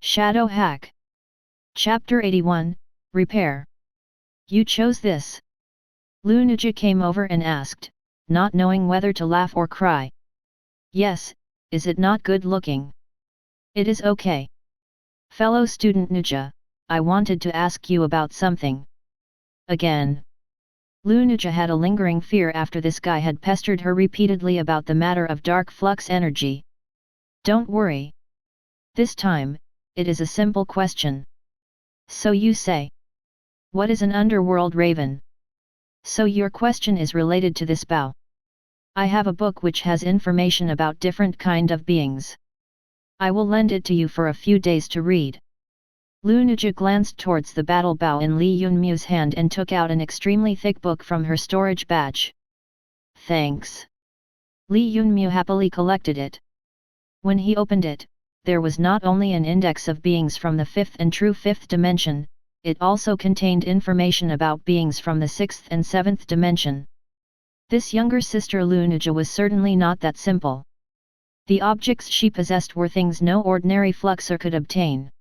Shadow Hack. Chapter 81, Repair. You chose this. Lunuja came over and asked, not knowing whether to laugh or cry. Yes, is it not good looking? It is okay. Fellow student Nuja, I wanted to ask you about something. Again. Lunuja had a lingering fear after this guy had pestered her repeatedly about the matter of dark flux energy. Don't worry. This time, it is a simple question. So you say. What is an underworld raven? So your question is related to this bow. I have a book which has information about different kind of beings. I will lend it to you for a few days to read. Lunuja glanced towards the battle bow in Li Yunmu's hand and took out an extremely thick book from her storage badge. Thanks. Li Yunmu happily collected it. When he opened it, there was not only an index of beings from the fifth and true fifth dimension, it also contained information about beings from the sixth and seventh dimension. This younger sister Lunuja was certainly not that simple. The objects she possessed were things no ordinary fluxer could obtain.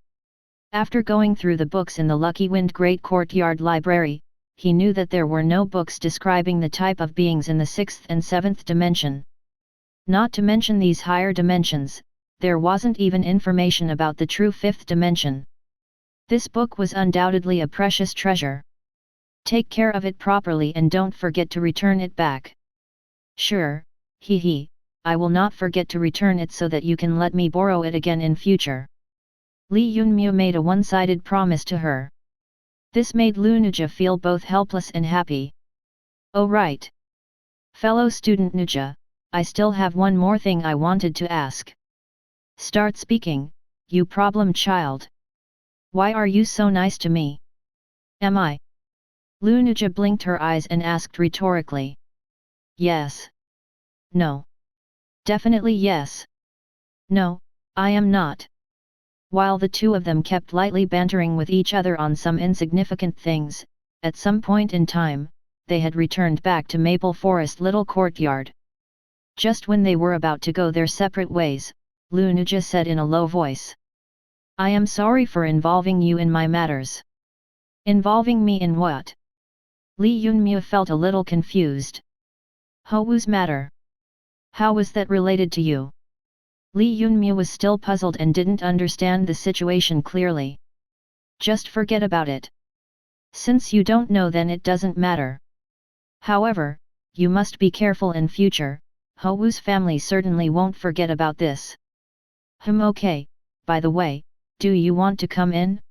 After going through the books in the Lucky Wind Great Courtyard Library, he knew that there were no books describing the type of beings in the sixth and seventh dimension. Not to mention these higher dimensions, there wasn't even information about the true fifth dimension. This book was undoubtedly a precious treasure. Take care of it properly and don't forget to return it back. Sure, I will not forget to return it so that you can let me borrow it again in future. Li Yunmu made a one-sided promise to her. This made Lunuja feel both helpless and happy. Oh right. Fellow student Nuja, I still have one more thing I wanted to ask. Start speaking, you problem child. Why are you so nice to me? Am I? Lunuja blinked her eyes and asked rhetorically. Yes. No. Definitely yes. No, I am not. While the two of them kept lightly bantering with each other on some insignificant things, at some point in time, they had returned back to Maple Forest Little Courtyard. Just when they were about to go their separate ways, Lunuja said in a low voice. I am sorry for involving you in my matters. Involving me in what? Li Yunmu felt a little confused. H.A.C.K.'s matter. How was that related to you? Li Yunmu was still puzzled and didn't understand the situation clearly. Just forget about it. Since you don't know, then it doesn't matter. However, you must be careful in future. H.A.C.K's family certainly won't forget about this. Okay, by the way, do you want to come in?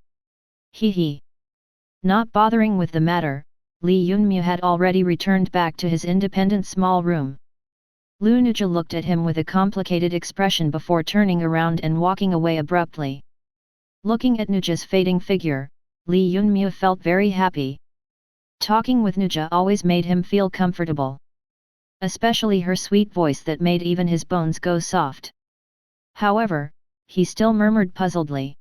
Not bothering with the matter, Li Yunmu had already returned back to his independent small room. Lunuja looked at him with a complicated expression before turning around and walking away abruptly. Looking at Nuja's fading figure, Li Yunmu felt very happy. Talking with Nuja always made him feel comfortable. Especially her sweet voice that made even his bones go soft. However, he still murmured puzzledly.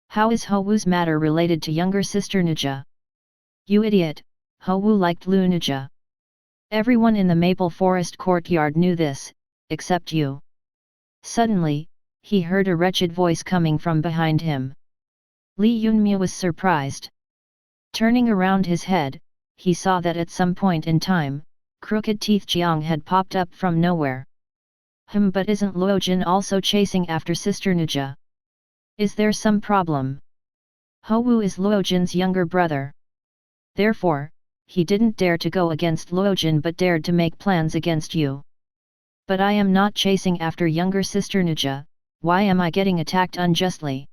How is H.A.C.K's matter related to younger sister Nuja? You idiot, H.A.C.K liked Lunuja. Everyone in the Maple Forest courtyard knew this, except you. Suddenly, he heard a wretched voice coming from behind him. Li Yunmu was surprised. Turning around his head, he saw that at some point in time, Crooked Teeth Jiang had popped up from nowhere. But isn't Luojin also chasing after Sister Nuja? Is there some problem? H.A.C.K is Luojin's younger brother. Therefore, he didn't dare to go against Luojin but dared to make plans against you. But I am not chasing after younger sister Nuja, why am I getting attacked unjustly?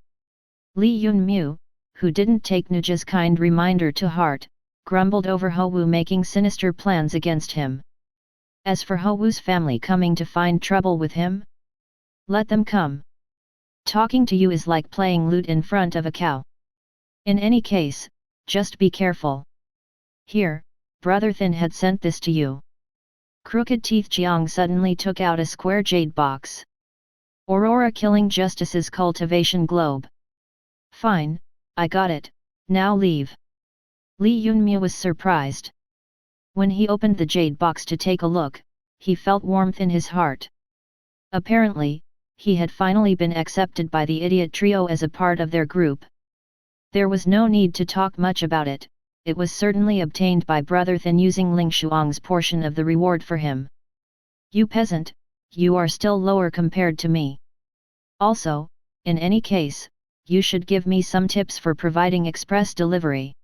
Li Yunmu, who didn't take Nuja's kind reminder to heart, grumbled over H.A.C.K making sinister plans against him. As for H.A.C.K's family coming to find trouble with him? Let them come. Talking to you is like playing lute in front of a cow. In any case, just be careful. Here, Brother Thin had sent this to you. Crooked Teeth Jiang suddenly took out a square jade box. Aurora Killing Justice's cultivation globe. Fine, I got it, now leave. Li Yunmu was surprised. When he opened the jade box to take a look, he felt warmth in his heart. Apparently, he had finally been accepted by the idiot trio as a part of their group. There was no need to talk much about it, it was certainly obtained by Brother Thin using Ling Shuang's portion of the reward for him. You peasant, you are still lower compared to me. Also, in any case, you should give me some tips for providing express delivery.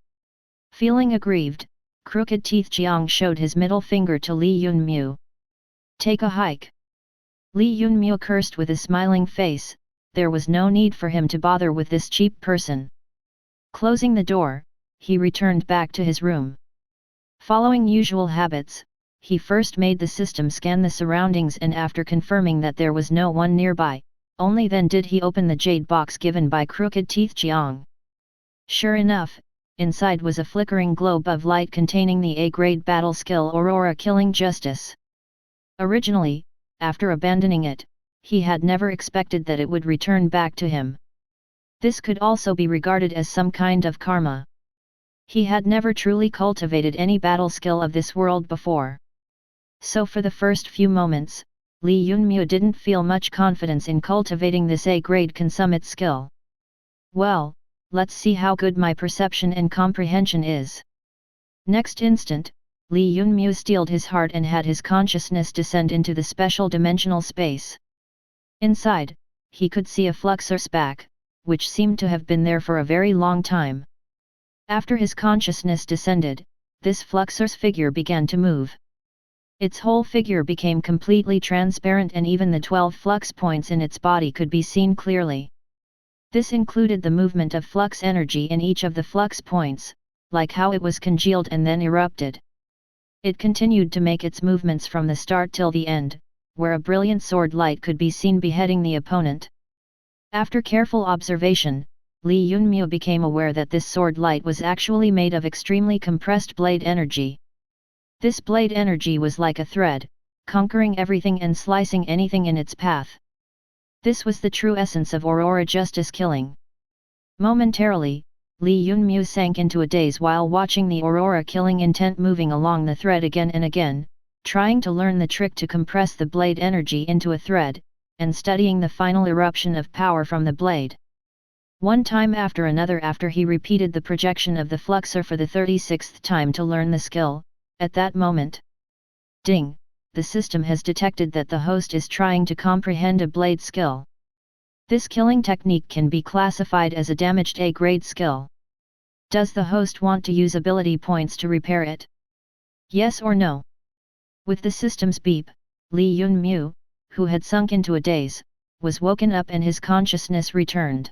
Feeling aggrieved, Crooked Teeth Jiang showed his middle finger to Li Yunmu. Take a hike. Li Yunmu cursed with a smiling face, there was no need for him to bother with this cheap person. Closing the door, he returned back to his room. Following usual habits, he first made the system scan the surroundings, and after confirming that there was no one nearby, only then did he open the jade box given by Crooked Teeth Jiang. Sure enough, inside was a flickering globe of light containing the A-grade battle skill Aurora Killing Justice. Originally, after abandoning it, he had never expected that it would return back to him. This could also be regarded as some kind of karma. He had never truly cultivated any battle skill of this world before. So for the first few moments, Li Yunmu didn't feel much confidence in cultivating this A-grade consummate skill. Well, let's see how good my perception and comprehension is. Next instant, Li Yunmu steeled his heart and had his consciousness descend into the special dimensional space. Inside, he could see a Fluxor's back, which seemed to have been there for a very long time. After his consciousness descended, this Fluxor's figure began to move. Its whole figure became completely transparent, and even the 12 flux points in its body could be seen clearly. This included the movement of flux energy in each of the flux points, like how it was congealed and then erupted. It continued to make its movements from the start till the end, where a brilliant sword light could be seen beheading the opponent. After careful observation, Li Yunmu became aware that this sword light was actually made of extremely compressed blade energy. This blade energy was like a thread, conquering everything and slicing anything in its path. This was the true essence of Aurora Justice Killing. Momentarily, Li Yunmu sank into a daze while watching the Aurora Killing intent moving along the thread again and again, trying to learn the trick to compress the blade energy into a thread, and studying the final eruption of power from the blade. One time after another, after he repeated the projection of the Fluxor for the 36th time to learn the skill, at that moment, ding, the system has detected that the host is trying to comprehend a blade skill. This killing technique can be classified as a damaged A-grade skill. Does the host want to use ability points to repair it? Yes or no? With the system's beep, Li Yunmu, who had sunk into a daze, was woken up and his consciousness returned.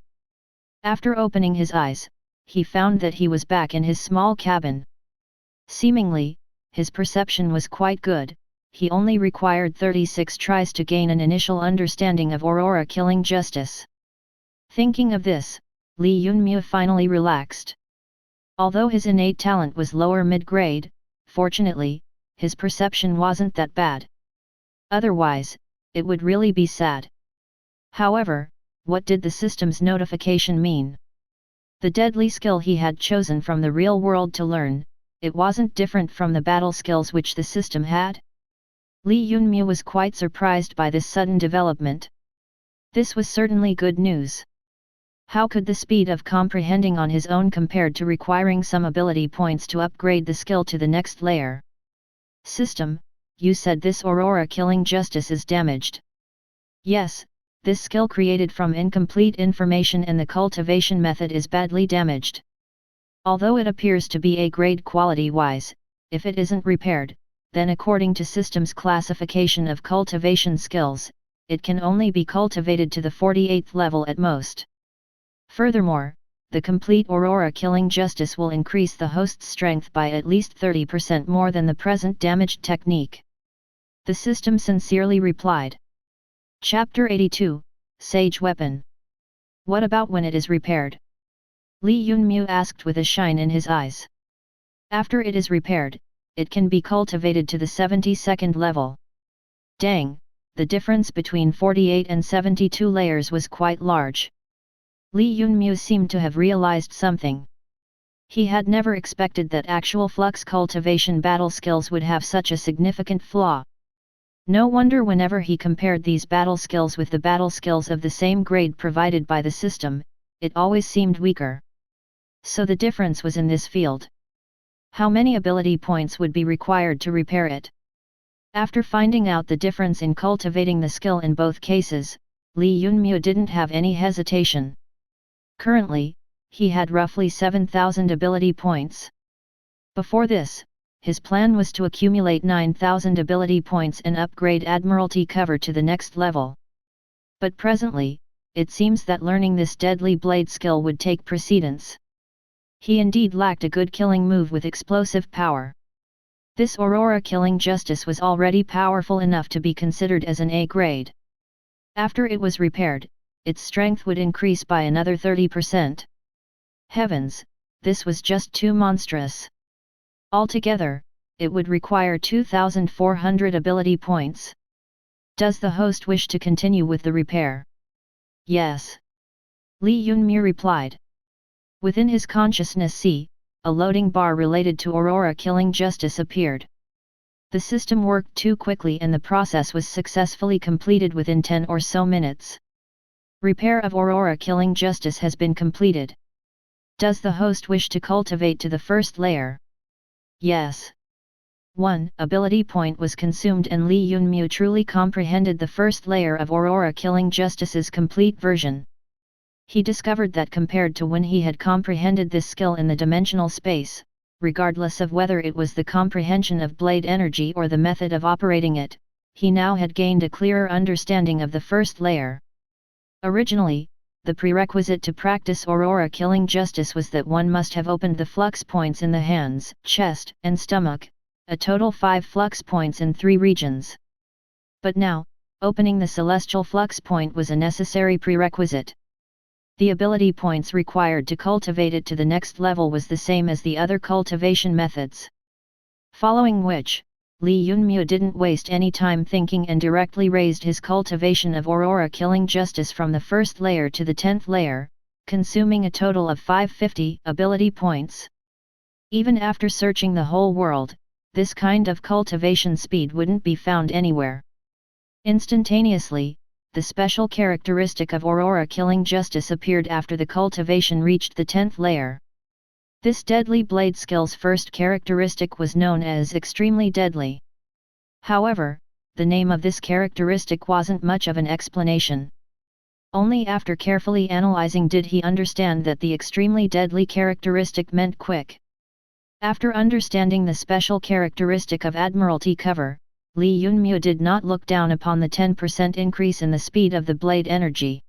After opening his eyes, he found that he was back in his small cabin. Seemingly, his perception was quite good, he only required 36 tries to gain an initial understanding of Aurora Killing Justice. Thinking of this, Li Yunmu finally relaxed. Although his innate talent was lower mid-grade, fortunately, his perception wasn't that bad. Otherwise, it would really be sad. However, what did the system's notification mean? The deadly skill he had chosen from the real world to learn, it wasn't different from the battle skills which the system had? Li Yunmu was quite surprised by this sudden development. This was certainly good news. How could the speed of comprehending on his own compared to requiring some ability points to upgrade the skill to the next layer? System, you said this Aurora Killing Justice is damaged. Yes, this skill created from incomplete information and the cultivation method is badly damaged. Although it appears to be A-grade quality-wise, if it isn't repaired, then according to system's classification of cultivation skills, it can only be cultivated to the 48th level at most. Furthermore, the complete Aurora Killing Justice will increase the host's strength by at least 30% more than the present damaged technique. The system sincerely replied. Chapter 82, Sage Weapon. What about when it is repaired? Li Yunmu asked with a shine in his eyes. After it is repaired, it can be cultivated to the 72nd level. Dang, the difference between 48 and 72 layers was quite large. Li Yunmu seemed to have realized something. He had never expected that actual flux cultivation battle skills would have such a significant flaw. No wonder whenever he compared these battle skills with the battle skills of the same grade provided by the system, it always seemed weaker. So the difference was in this field. How many ability points would be required to repair it? After finding out the difference in cultivating the skill in both cases, Li Yunmu didn't have any hesitation. Currently, he had roughly 7,000 ability points. Before this, his plan was to accumulate 9,000 ability points and upgrade Admiralty cover to the next level. But presently, it seems that learning this deadly blade skill would take precedence. He indeed lacked a good killing move with explosive power. This Aurora Killing Justice was already powerful enough to be considered as an A grade. After it was repaired, its strength would increase by another 30%. Heavens, this was just too monstrous. Altogether, it would require 2,400 ability points. Does the host wish to continue with the repair? Yes. Li Yunmu replied. Within his consciousness, a loading bar related to Aurora Killing Justice appeared. The system worked too quickly and the process was successfully completed within 10 or so minutes. Repair of Aurora Killing Justice has been completed. Does the host wish to cultivate to the first layer? Yes. 1 ability point was consumed and Li Yunmu truly comprehended the first layer of Aurora Killing Justice's complete version. He discovered that compared to when he had comprehended this skill in the dimensional space, regardless of whether it was the comprehension of blade energy or the method of operating it, he now had gained a clearer understanding of the first layer. Originally, the prerequisite to practice Aurora Killing Justice was that one must have opened the flux points in the hands, chest, and stomach, a total 5 flux points in 3 regions. But now, opening the celestial flux point was a necessary prerequisite. The ability points required to cultivate it to the next level was the same as the other cultivation methods. Following which, Li Yunmu didn't waste any time thinking and directly raised his cultivation of Aurora Killing Justice from the first layer to the 10th layer, consuming a total of 550 ability points. Even after searching the whole world, this kind of cultivation speed wouldn't be found anywhere. Instantaneously, the special characteristic of Aurora Killing Justice appeared after the cultivation reached the 10th layer. This deadly blade skill's first characteristic was known as extremely deadly. However, the name of this characteristic wasn't much of an explanation. Only after carefully analyzing did he understand that the extremely deadly characteristic meant quick. After understanding the special characteristic of Admiralty cover, Li Yunmu did not look down upon the 10% increase in the speed of the blade energy.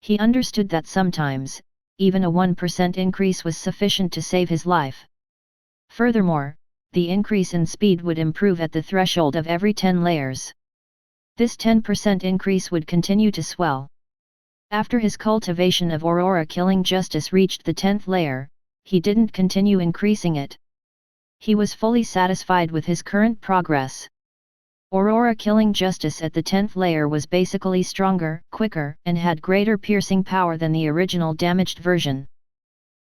He understood that sometimes, even a 1% increase was sufficient to save his life. Furthermore, the increase in speed would improve at the threshold of every 10 layers. This 10% increase would continue to swell. After his cultivation of Aurora Killing Justice reached the 10th layer, he didn't continue increasing it. He was fully satisfied with his current progress. Aurora Killing Justice at the 10th layer was basically stronger, quicker, and had greater piercing power than the original damaged version.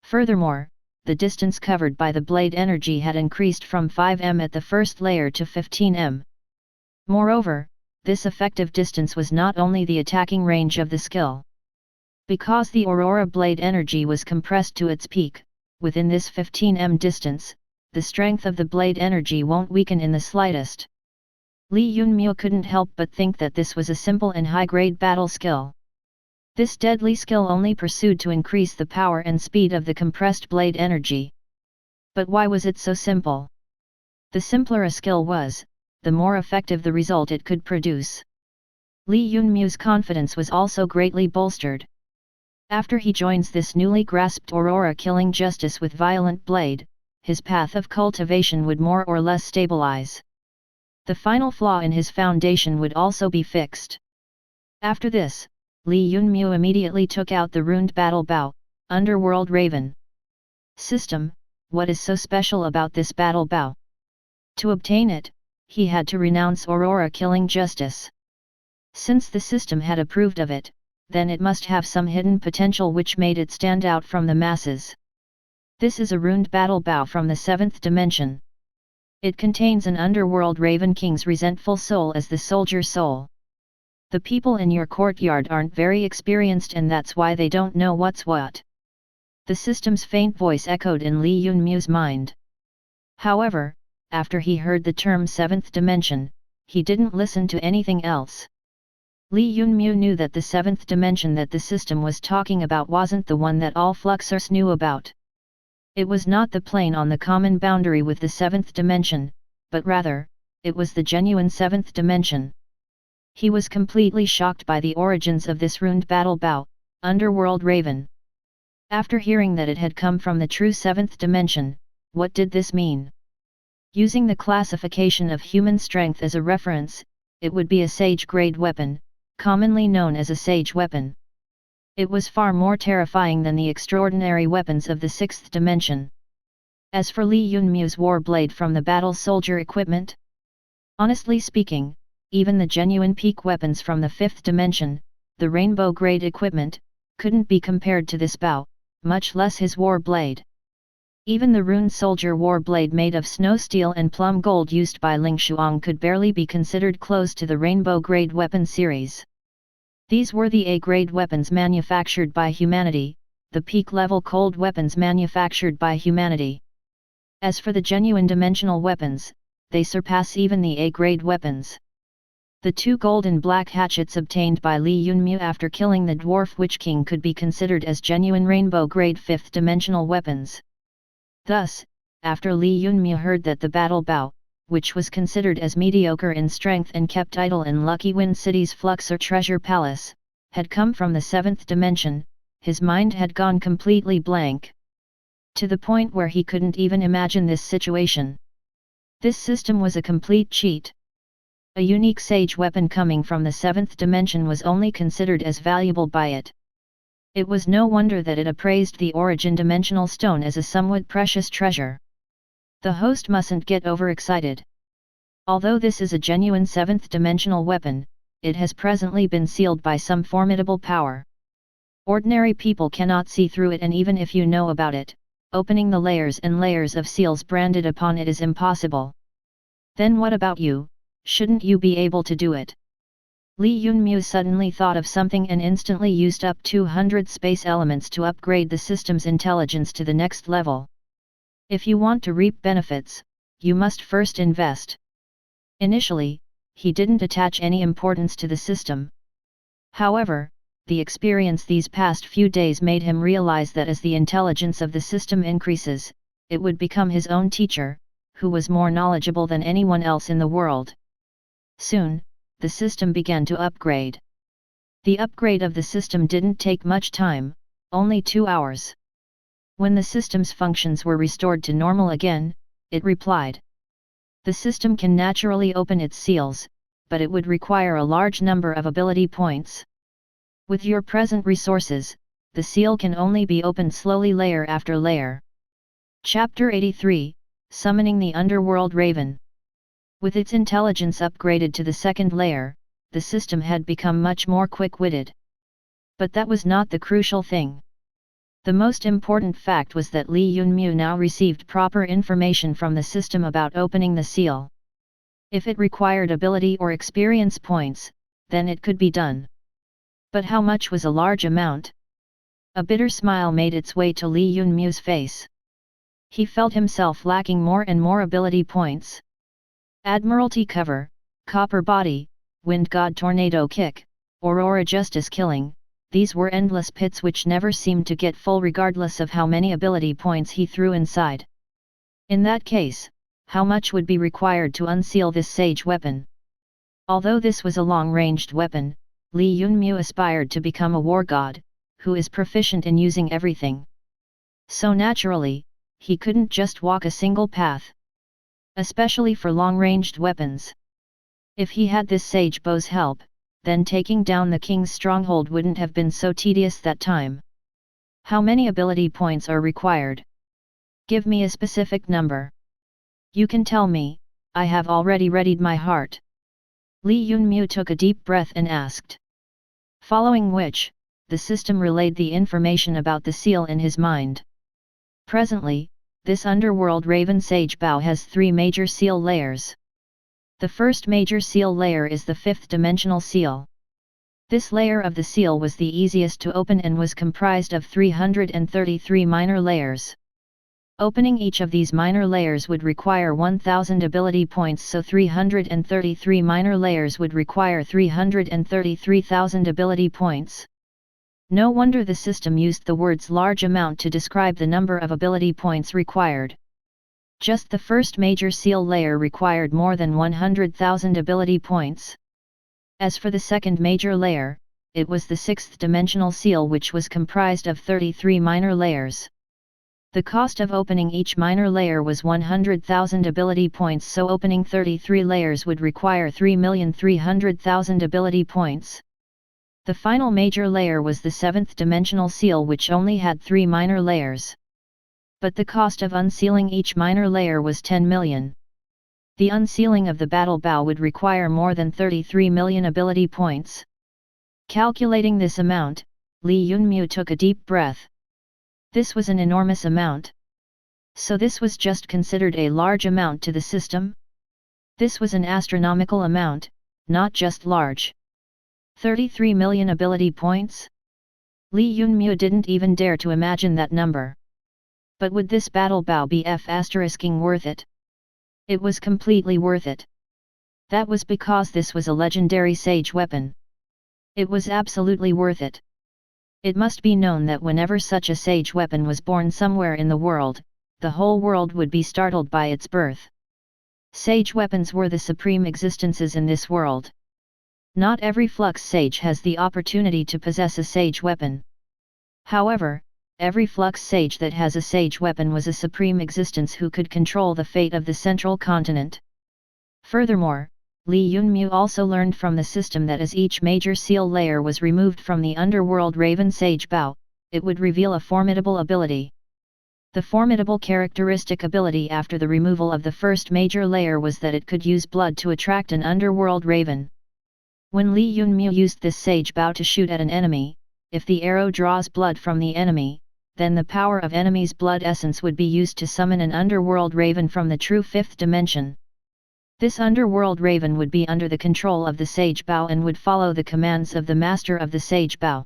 Furthermore, the distance covered by the blade energy had increased from 5 m at the first layer to 15 m. Moreover, this effective distance was not only the attacking range of the skill. Because the Aurora blade energy was compressed to its peak, within this 15 m distance, the strength of the blade energy won't weaken in the slightest. Li Yunmu couldn't help but think that this was a simple and high-grade battle skill. This deadly skill only pursued to increase the power and speed of the compressed blade energy. But why was it so simple? The simpler a skill was, the more effective the result it could produce. Li Yunmu's confidence was also greatly bolstered. After he joins this newly grasped Aurora Killing Justice with Violent Blade, his path of cultivation would more or less stabilize. The final flaw in his foundation would also be fixed. After this, Li Yunmu immediately took out the runed battle bow, Underworld Raven. System, what is so special about this battle bow? To obtain it, he had to renounce Aurora Killing Justice. Since the system had approved of it, then it must have some hidden potential which made it stand out from the masses. This is a runed battle bow from the 7th dimension. It contains an underworld Raven King's resentful soul as the soldier soul. The people in your courtyard aren't very experienced and that's why they don't know what's what. The system's faint voice echoed in Li Yunmu's mind. However, after he heard the term seventh dimension, he didn't listen to anything else. Li Yunmu knew that the seventh dimension that the system was talking about wasn't the one that all Fluxers knew about. It was not the plane on the common boundary with the seventh dimension, but rather, it was the genuine seventh dimension. He was completely shocked by the origins of this ruined battle bow, Underworld Raven. After hearing that it had come from the true seventh dimension, what did this mean? Using the classification of human strength as a reference, it would be a sage grade weapon, commonly known as a sage weapon. It was far more terrifying than the extraordinary weapons of the sixth dimension. As for Li Yunmu's war blade from the battle soldier equipment, honestly speaking, even the genuine peak weapons from the fifth dimension, the rainbow grade equipment, couldn't be compared to this bow, much less his war blade. Even the rune soldier war blade made of snow steel and plum gold used by Ling Shuang could barely be considered close to the rainbow grade weapon series. These were the A-grade weapons manufactured by humanity, the peak-level cold weapons manufactured by humanity. As for the genuine dimensional weapons, they surpass even the A-grade weapons. The two gold and black hatchets obtained by Li Yunmu after killing the dwarf Witch King could be considered as genuine rainbow-grade fifth-dimensional weapons. Thus, after Li Yunmu heard that the battle bow, which was considered as mediocre in strength and kept idle in Lucky Wind City's Fluxer Treasure Palace, had come from the seventh dimension, his mind had gone completely blank. To the point where he couldn't even imagine this situation. This system was a complete cheat. A unique sage weapon coming from the seventh dimension was only considered as valuable by it. It was no wonder that it appraised the origin dimensional stone as a somewhat precious treasure. The host mustn't get overexcited. Although this is a genuine seventh-dimensional weapon, it has presently been sealed by some formidable power. Ordinary people cannot see through it, and even if you know about it, opening the layers and layers of seals branded upon it is impossible. Then what about you, shouldn't you be able to do it? Li Yunmu suddenly thought of something and instantly used up 200 space elements to upgrade the system's intelligence to the next level. If you want to reap benefits, you must first invest. Initially, he didn't attach any importance to the system. However, the experience these past few days made him realize that as the intelligence of the system increases, it would become his own teacher, who was more knowledgeable than anyone else in the world. Soon, the system began to upgrade. The upgrade of the system didn't take much time, only 2 hours. When the system's functions were restored to normal again, it replied. The system can naturally open its seals, but it would require a large number of ability points. With your present resources, the seal can only be opened slowly layer after layer. Chapter 83, Summoning the Underworld Raven. With its intelligence upgraded to the second layer, the system had become much more quick-witted. But that was not the crucial thing. The most important fact was that Li Yunmu now received proper information from the system about opening the seal. If it required ability or experience points, then it could be done. But how much was a large amount? A bitter smile made its way to Li Yunmu's face. He felt himself lacking more and more ability points. Admiralty Cover, Copper Body, Wind God Tornado Kick, Aurora Justice Killing, these were endless pits which never seemed to get full regardless of how many ability points he threw inside. In that case, how much would be required to unseal this sage weapon? Although this was a long-ranged weapon, Li Yunmu aspired to become a war god, who is proficient in using everything. So naturally, he couldn't just walk a single path. Especially for long-ranged weapons. If he had this sage bow's help, then taking down the king's stronghold wouldn't have been so tedious that time. How many ability points are required? Give me a specific number. You can tell me, I have already readied my heart. Li Yunmu took a deep breath and asked. Following which, the system relayed the information about the seal in his mind. Presently, this underworld raven S.H.A.D.W has 3 major seal layers. The first major seal layer is the 5th dimensional seal. This layer of the seal was the easiest to open and was comprised of 333 minor layers. Opening each of these minor layers would require 1000 ability points, so 333 minor layers would require 333,000 ability points. No wonder the system used the words large amount to describe the number of ability points required. Just the first major seal layer required more than 100,000 ability points. As for the second major layer, it was the 6th dimensional seal, which was comprised of 33 minor layers. The cost of opening each minor layer was 100,000 ability points, so opening 33 layers would require 3,300,000 ability points. The final major layer was the 7th dimensional seal, which only had 3 minor layers. But the cost of unsealing each minor layer was 10 million. The unsealing of the battle bow would require more than 33 million ability points. Calculating this amount, Li Yunmu took a deep breath. This was an enormous amount. So this was just considered a large amount to the system? This was an astronomical amount, not just large. 33 million ability points? Li Yunmu didn't even dare to imagine that number. But would this battle bow be F***ing worth it? It was completely worth it. That was because this was a legendary sage weapon. It was absolutely worth it. It must be known that whenever such a sage weapon was born somewhere in the world, the whole world would be startled by its birth. Sage weapons were the supreme existences in this world. Not every flux sage has the opportunity to possess a sage weapon. However, every flux sage that has a sage weapon was a supreme existence who could control the fate of the central continent. Furthermore, Li Yunmu also learned from the system that as each major seal layer was removed from the underworld raven S.H.A.D.W, it would reveal a formidable ability. The formidable characteristic ability after the removal of the first major layer was that it could use blood to attract an underworld raven. When Li Yunmu used this S.H.A.D.W to shoot at an enemy, if the arrow draws blood from the enemy, then the power of enemy's blood essence would be used to summon an underworld raven from the true 5th dimension. This underworld raven would be under the control of the S.H.A.D.W and would follow the commands of the master of the S.H.A.D.W.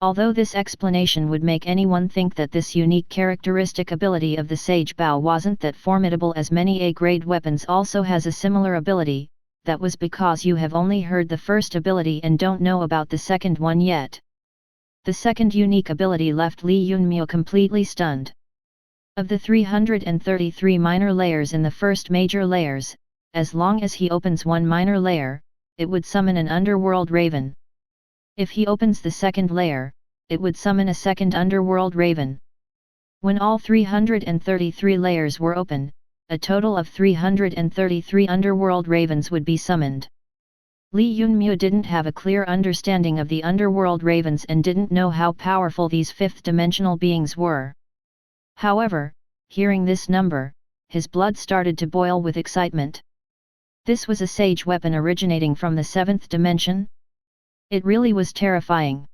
Although this explanation would make anyone think that this unique characteristic ability of the S.H.A.D.W wasn't that formidable, as many A-grade weapons also has a similar ability, that was because you have only heard the first ability and don't know about the second one yet. The second unique ability left Li Yunmu completely stunned. Of the 333 minor layers in the first major layers, as long as he opens one minor layer, it would summon an underworld raven. If he opens the second layer, it would summon a second underworld raven. When all 333 layers were open, a total of 333 underworld ravens would be summoned. Li Yunmu didn't have a clear understanding of the underworld ravens and didn't know how powerful these 5th dimensional beings were. However, hearing this number, his blood started to boil with excitement. This was a sage weapon originating from the 7th dimension? It really was terrifying.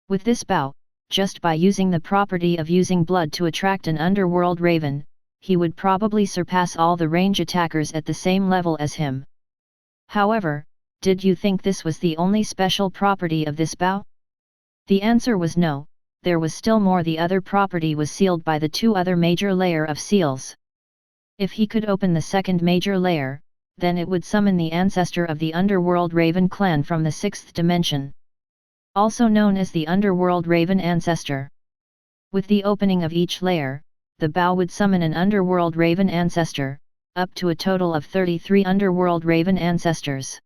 With this bow, just by using the property of using blood to attract an underworld raven, he would probably surpass all the range attackers at the same level as him. However, did you think this was the only special property of this bow? The answer was no, there was still more. The other property was sealed by the 2 other major layer of seals. If he could open the second major layer, then it would summon the ancestor of the underworld raven clan from the 6th dimension. Also known as the underworld raven ancestor. With the opening of each layer, the bow would summon an underworld raven ancestor, up to a total of 33 underworld raven ancestors.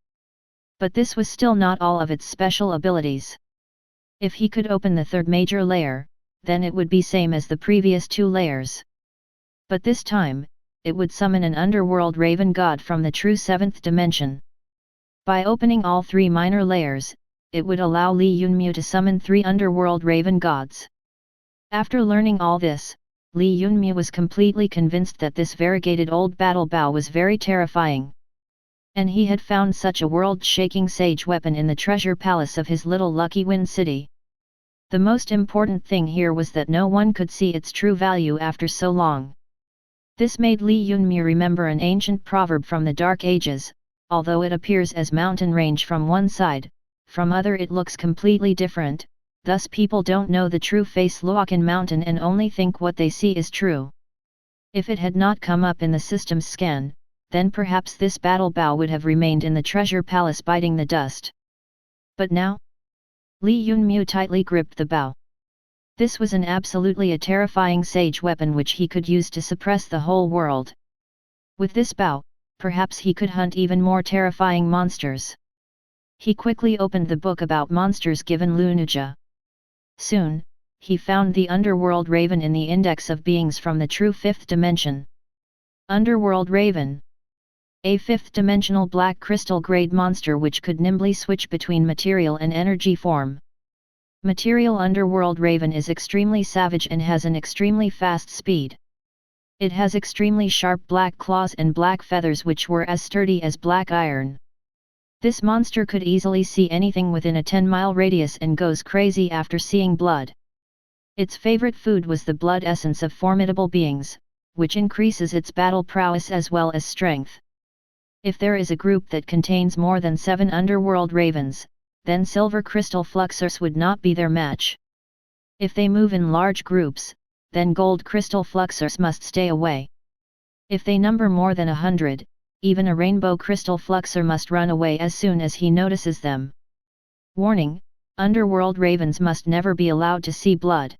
But this was still not all of its special abilities. If he could open the third major layer, then it would be same as the previous 2 layers. But this time, it would summon an underworld raven god from the true 7th dimension. By opening all 3 minor layers, it would allow Li Yunmu to summon 3 underworld raven gods. After learning all this, Li Yunmu was completely convinced that this variegated old battle bow was very terrifying. And he had found such a world-shaking sage weapon in the treasure palace of his little Lucky Wind city. The most important thing here was that no one could see its true value after so long. This made Li Yunmu remember an ancient proverb from the Dark Ages: although it appears as mountain range from one side, from other it looks completely different, thus people don't know the true face Loakan mountain and only think what they see is true. If it had not come up in the system's scan, then perhaps this battle bow would have remained in the treasure palace biting the dust. But now? Li Yunmu tightly gripped the bow. This was an absolutely terrifying sage weapon which he could use to suppress the whole world. With this bow, perhaps he could hunt even more terrifying monsters. He quickly opened the book about monsters given Lunuja. Soon, he found the Underworld Raven in the index of beings from the true fifth dimension. Underworld Raven. A fifth-dimensional black crystal-grade monster which could nimbly switch between material and energy form. Material Underworld Raven is extremely savage and has an extremely fast speed. It has extremely sharp black claws and black feathers which were as sturdy as black iron. This monster could easily see anything within a 10-mile radius and goes crazy after seeing blood. Its favorite food was the blood essence of formidable beings, which increases its battle prowess as well as strength. If there is a group that contains more than 7 underworld ravens, then silver crystal fluxers would not be their match. If they move in large groups, then gold crystal fluxers must stay away. If they number more than 100, even a rainbow crystal fluxer must run away as soon as he notices them. Warning: underworld ravens must never be allowed to see blood.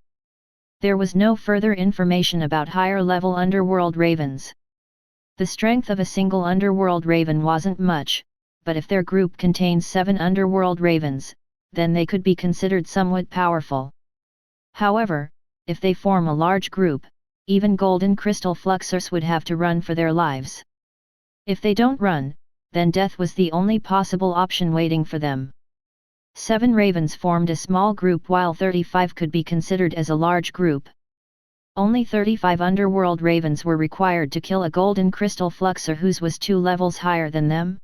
There was no further information about higher-level underworld ravens. The strength of a single underworld raven wasn't much, but if their group contains 7 underworld ravens, then they could be considered somewhat powerful. However, if they form a large group, even golden crystal fluxers would have to run for their lives. If they don't run, then death was the only possible option waiting for them. 7 ravens formed a small group while 35 could be considered as a large group. Only 35 underworld ravens were required to kill a golden crystal fluxer whose was 2 levels higher than them.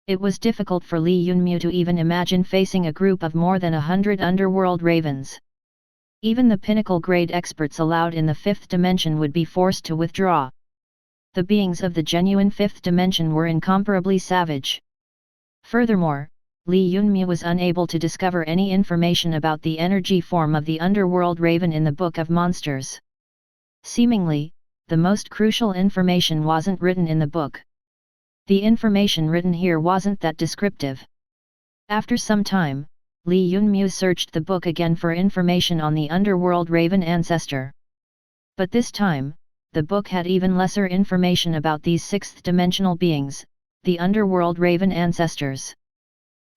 It was difficult for Li Yunmu to even imagine facing a group of more than 100 underworld ravens. Even the pinnacle grade experts allowed in the 5th dimension would be forced to withdraw. The beings of the genuine 5th dimension were incomparably savage. Furthermore, Li Yunmu was unable to discover any information about the energy form of the underworld raven in the Book of Monsters. Seemingly, the most crucial information wasn't written in the book. The information written here wasn't that descriptive. After some time, Li Yunmu searched the book again for information on the underworld raven ancestor. But this time, the book had even lesser information about these 6th-dimensional beings, the underworld raven ancestors.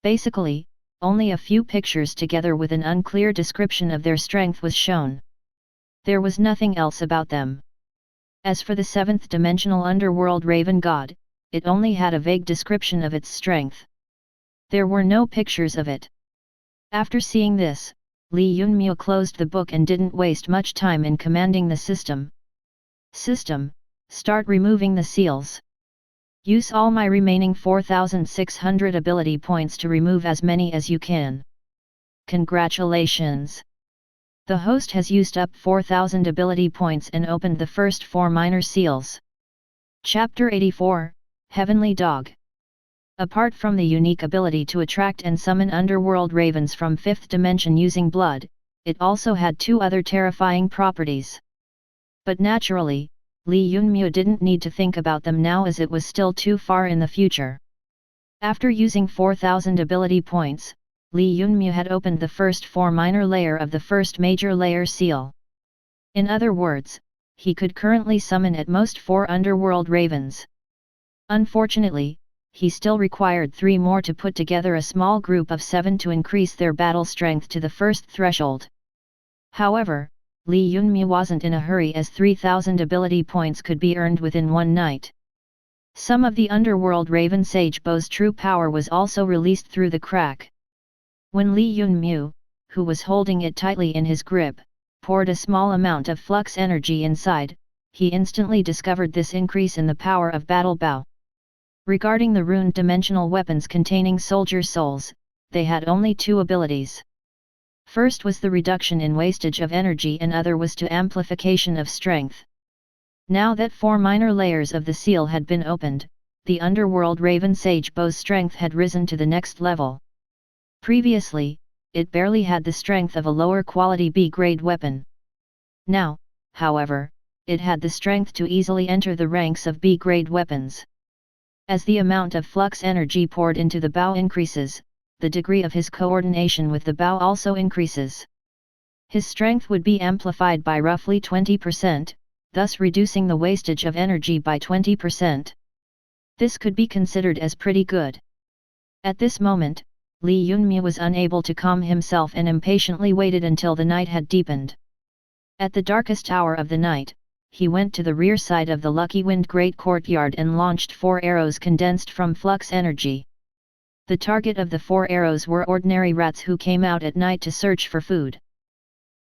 Basically, only a few pictures together with an unclear description of their strength was shown. There was nothing else about them. As for the 7th-dimensional underworld raven god, it only had a vague description of its strength. There were no pictures of it. After seeing this, Li Yunmu closed the book and didn't waste much time in commanding the system. System, start removing the seals. Use all my remaining 4,600 ability points to remove as many as you can. Congratulations! The host has used up 4,000 ability points and opened the first 4 minor seals. Chapter 84, Heavenly Dog. Apart from the unique ability to attract and summon underworld ravens from 5th dimension using blood, it also had 2 other terrifying properties. But naturally, Li Yunmu didn't need to think about them now as it was still too far in the future. After using 4,000 ability points, Li Yunmu had opened the first 4 minor layer of the first major layer seal. In other words, he could currently summon at most 4 underworld ravens. Unfortunately, he still required 3 more to put together a small group of 7 to increase their battle strength to the first threshold. However, Li Yunmu wasn't in a hurry as 3,000 ability points could be earned within one night. Some of the underworld raven sage bow's true power was also released through the crack. When Li Yunmu, who was holding it tightly in his grip, poured a small amount of flux energy inside, he instantly discovered this increase in the power of battle bow. Regarding the runed dimensional weapons containing soldier souls, they had only 2 abilities. First was the reduction in wastage of energy and other was to amplification of strength. Now that 4 minor layers of the seal had been opened, the Underworld Raven Sage Bow's strength had risen to the next level. Previously, it barely had the strength of a lower quality B-grade weapon. Now, however, it had the strength to easily enter the ranks of B-grade weapons. As the amount of flux energy poured into the bow increases, the degree of his coordination with the bow also increases. His strength would be amplified by roughly 20%, thus reducing the wastage of energy by 20%. This could be considered as pretty good. At this moment, Li Yunmei was unable to calm himself and impatiently waited until the night had deepened. At the darkest hour of the night, he went to the rear side of the Lucky Wind Great Courtyard and launched 4 arrows condensed from flux energy. The target of the 4 arrows were ordinary rats who came out at night to search for food.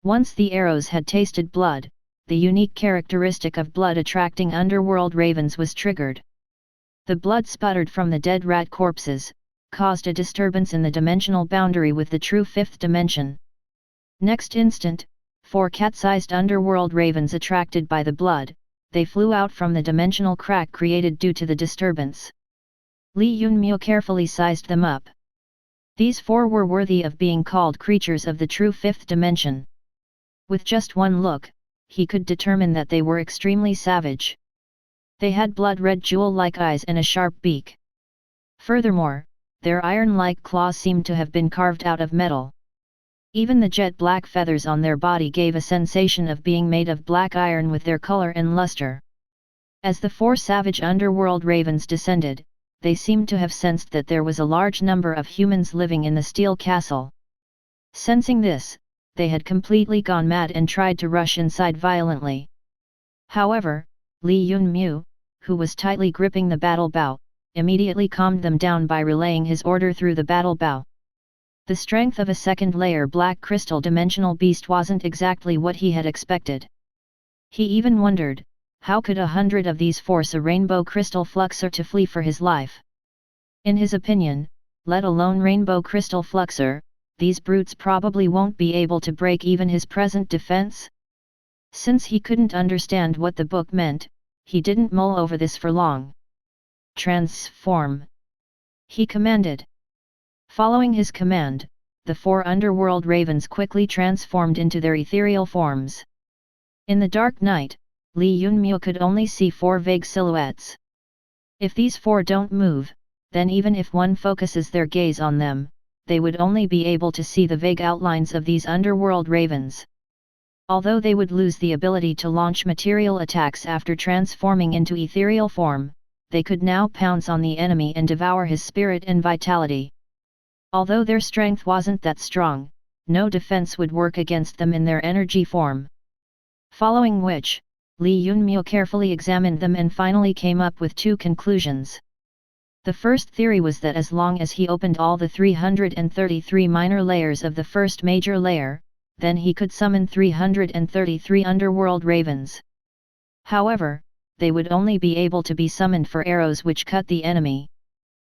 Once the arrows had tasted blood, the unique characteristic of blood attracting underworld ravens was triggered. The blood sputtered from the dead rat corpses, caused a disturbance in the dimensional boundary with the true 5th dimension. Next instant, 4 cat-sized underworld ravens attracted by the blood, they flew out from the dimensional crack created due to the disturbance. Li Yunmei carefully sized them up. These 4 were worthy of being called creatures of the true 5th dimension. With just one look, he could determine that they were extremely savage. They had blood-red jewel-like eyes and a sharp beak. Furthermore, their iron-like claws seemed to have been carved out of metal. Even the jet-black feathers on their body gave a sensation of being made of black iron with their color and luster. As the 4 savage underworld ravens descended, they seemed to have sensed that there was a large number of humans living in the steel castle. Sensing this, they had completely gone mad and tried to rush inside violently. However, Li Yunmei, who was tightly gripping the battle bow, immediately calmed them down by relaying his order through the battle bow. The strength of a second-layer black crystal dimensional beast wasn't exactly what he had expected. He even wondered, how could 100 of these force a rainbow crystal fluxer to flee for his life? In his opinion, let alone rainbow crystal fluxer, these brutes probably won't be able to break even his present defense. Since he couldn't understand what the book meant, he didn't mull over this for long. Transform! He commanded. Following his command, the 4 underworld ravens quickly transformed into their ethereal forms. In the dark night, Li Yunmei could only see 4 vague silhouettes. If these 4 don't move, then even if one focuses their gaze on them, they would only be able to see the vague outlines of these underworld ravens. Although they would lose the ability to launch material attacks after transforming into ethereal form, they could now pounce on the enemy and devour his spirit and vitality. Although their strength wasn't that strong, no defense would work against them in their energy form. Following which, Li Yunmei carefully examined them and finally came up with 2 conclusions. The first theory was that as long as he opened all the 333 minor layers of the first major layer, then he could summon 333 underworld ravens. However, they would only be able to be summoned for arrows which cut the enemy.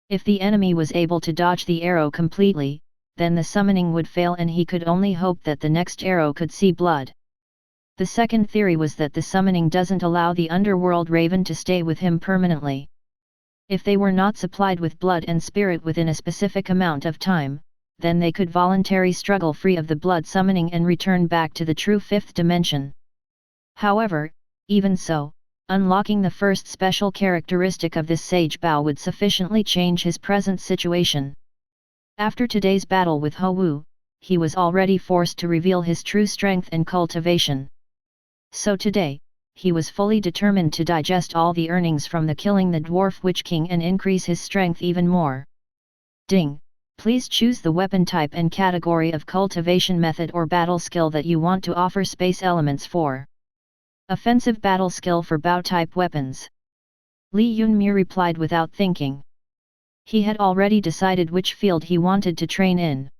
If the enemy was able to dodge the arrow completely, then the summoning would fail and he could only hope that the next arrow could see blood. The second theory was that the summoning doesn't allow the underworld raven to stay with him permanently. If they were not supplied with blood and spirit within a specific amount of time, then they could voluntarily struggle free of the blood summoning and return back to the true 5th dimension. However, even so, unlocking the first special characteristic of this sage bow would sufficiently change his present situation. After today's battle with Ho Wu, he was already forced to reveal his true strength and cultivation. So today, he was fully determined to digest all the earnings from the killing the Dwarf Witch King and increase his strength even more. Ding! Please choose the weapon type and category of cultivation method or battle skill that you want to offer space elements for. Offensive battle skill for bow type weapons. Li Yunmei replied without thinking. He had already decided which field he wanted to train in.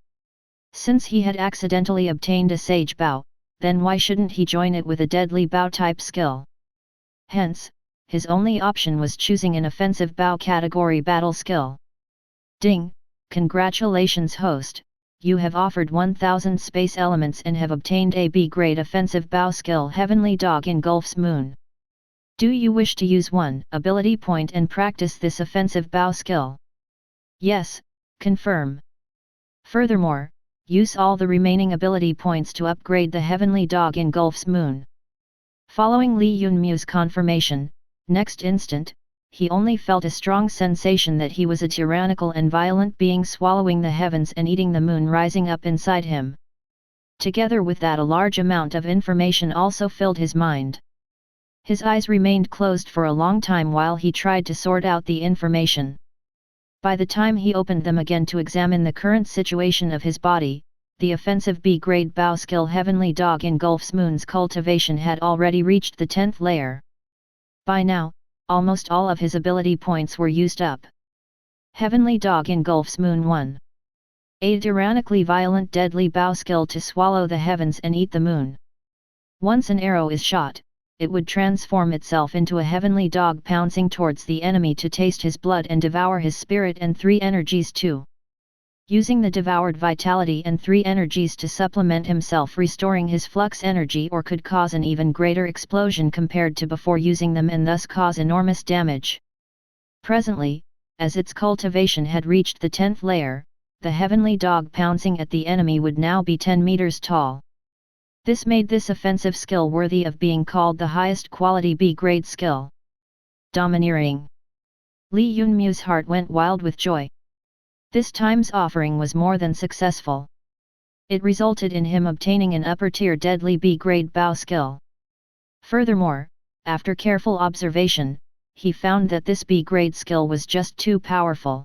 Since he had accidentally obtained a sage bow, then why shouldn't he join it with a deadly bow type skill? Hence, his only option was choosing an offensive bow category battle skill. Ding! Congratulations host, you have offered 1000 space elements and have obtained a B-grade offensive bow skill Heavenly Dog Engulfs Moon. Do you wish to use one ability point and practice this offensive bow skill? Yes, confirm. Furthermore, use all the remaining ability points to upgrade the heavenly dog engulfs moon. Following Li Yunmu's confirmation, next instant, he only felt a strong sensation that he was a tyrannical and violent being swallowing the heavens and eating the moon rising up inside him. Together with that, a large amount of information also filled his mind. His eyes remained closed for a long time while he tried to sort out the information. By the time he opened them again to examine the current situation of his body, the offensive B-grade bow skill Heavenly Dog engulfs moon's cultivation had already reached the 10th layer. By now, almost all of his ability points were used up. Heavenly Dog engulfs moon 1. A tyrannically violent deadly bow skill to swallow the heavens and eat the moon. Once an arrow is shot, it would transform itself into a heavenly dog pouncing towards the enemy to taste his blood and devour his spirit and 3 energies too. Using the devoured vitality and 3 energies to supplement himself, restoring his flux energy, or could cause an even greater explosion compared to before using them and thus cause enormous damage. Presently, as its cultivation had reached the 10th layer, the heavenly dog pouncing at the enemy would now be 10 meters tall. This made this offensive skill worthy of being called the highest quality B-grade skill. Domineering. Li Yunmu's heart went wild with joy. This time's offering was more than successful. It resulted in him obtaining an upper-tier deadly B-grade bow skill. Furthermore, after careful observation, he found that this B-grade skill was just too powerful.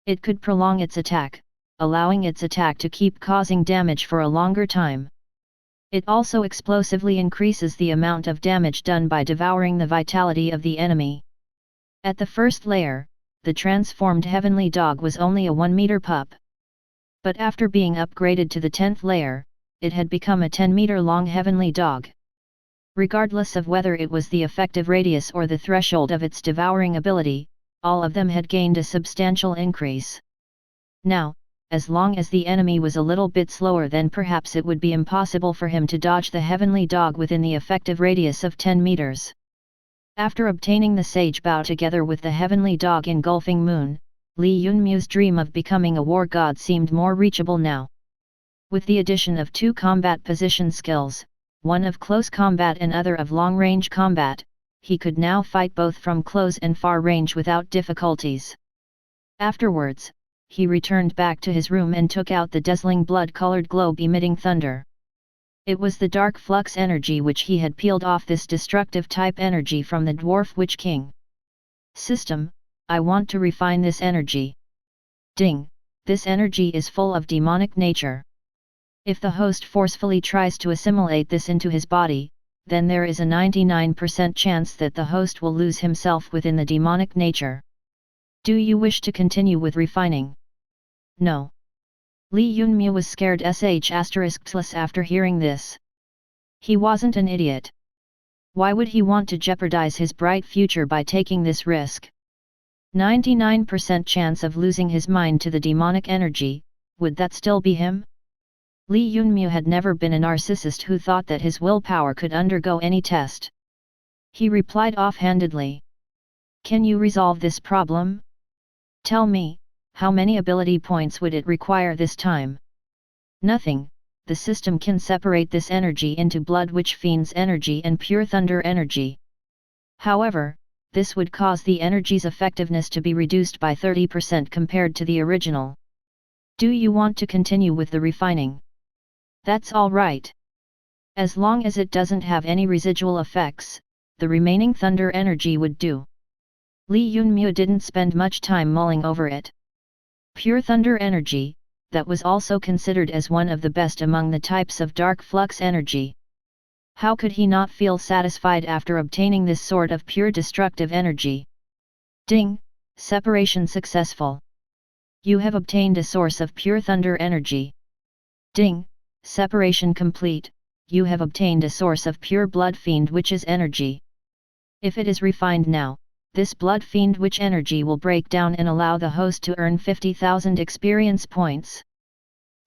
It could prolong its attack, allowing its attack to keep causing damage for a longer time. It also explosively increases the amount of damage done by devouring the vitality of the enemy. At the first layer, the transformed heavenly dog was only a 1-meter pup. But after being upgraded to the 10th layer, it had become a 10-meter-long heavenly dog. Regardless of whether it was the effective radius or the threshold of its devouring ability, all of them had gained a substantial increase. Now, as long as the enemy was a little bit slower, then perhaps it would be impossible for him to dodge the heavenly dog within the effective radius of 10 meters. After obtaining the sage bow together with the heavenly dog engulfing moon, Li Yunmu's dream of becoming a war god seemed more reachable now. With the addition of 2 combat position skills, one of close combat and other of long-range combat, he could now fight both from close and far range without difficulties. Afterwards, he returned back to his room and took out the dazzling blood-colored globe emitting thunder. It was the dark flux energy which he had peeled off this destructive type energy from the dwarf witch king. System, I want to refine this energy. Ding, this energy is full of demonic nature. If the host forcefully tries to assimilate this into his body, then there is a 99% chance that the host will lose himself within the demonic nature. Do you wish to continue with refining? No. Li Yunmu was scared sh** after hearing this. He wasn't an idiot. Why would he want to jeopardize his bright future by taking this risk? 99% chance of losing his mind to the demonic energy, would that still be him? Li Yunmu had never been a narcissist who thought that his willpower could undergo any test. He replied offhandedly. Can you resolve this problem? Tell me, how many ability points would it require this time? Nothing, the system can separate this energy into Blood Witch Fiend's energy and Pure Thunder energy. However, this would cause the energy's effectiveness to be reduced by 30% compared to the original. Do you want to continue with the refining? That's all right. As long as it doesn't have any residual effects, the remaining thunder energy would do. Li Yunmu didn't spend much time mulling over it. Pure thunder energy, that was also considered as one of the best among the types of dark flux energy. How could he not feel satisfied after obtaining this sort of pure destructive energy? Ding, separation successful. You have obtained a source of pure thunder energy. Ding, separation complete, you have obtained a source of pure blood fiend witch's energy. If it is refined now, this blood fiend witch energy will break down and allow the host to earn 50,000 experience points.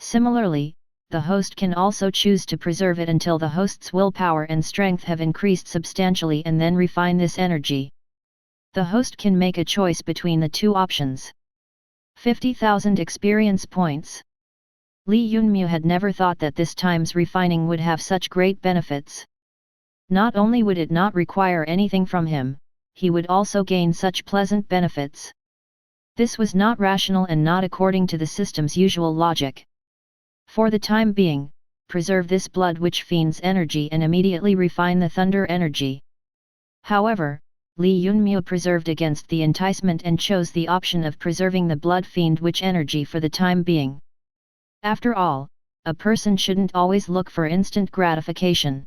Similarly, the host can also choose to preserve it until the host's willpower and strength have increased substantially and then refine this energy. The host can make a choice between the two options. 50,000 experience points. Li Yunmu had never thought that this time's refining would have such great benefits. Not only would it not require anything from him, he would also gain such pleasant benefits. This was not rational and not according to the system's usual logic. For the time being, preserve this blood witch fiend's energy and immediately refine the thunder energy. However, Li Yunmu preserved against the enticement and chose the option of preserving the blood fiend witch energy for the time being. After all, a person shouldn't always look for instant gratification.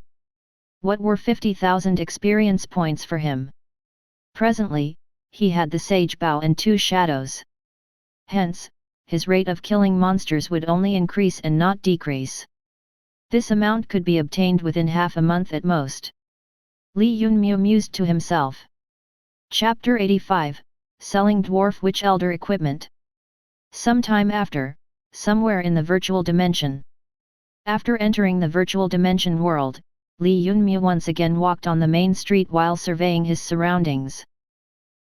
What were 50,000 experience points for him? Presently, he had the sage bow and 2 shadows. Hence, his rate of killing monsters would only increase and not decrease. This amount could be obtained within half a month at most. Li Yunmu mused to himself. Chapter 85, Selling Dwarf Witch Elder Equipment. Sometime after, somewhere in the virtual dimension. After entering the virtual dimension world, Li Yunmu once again walked on the main street while surveying his surroundings.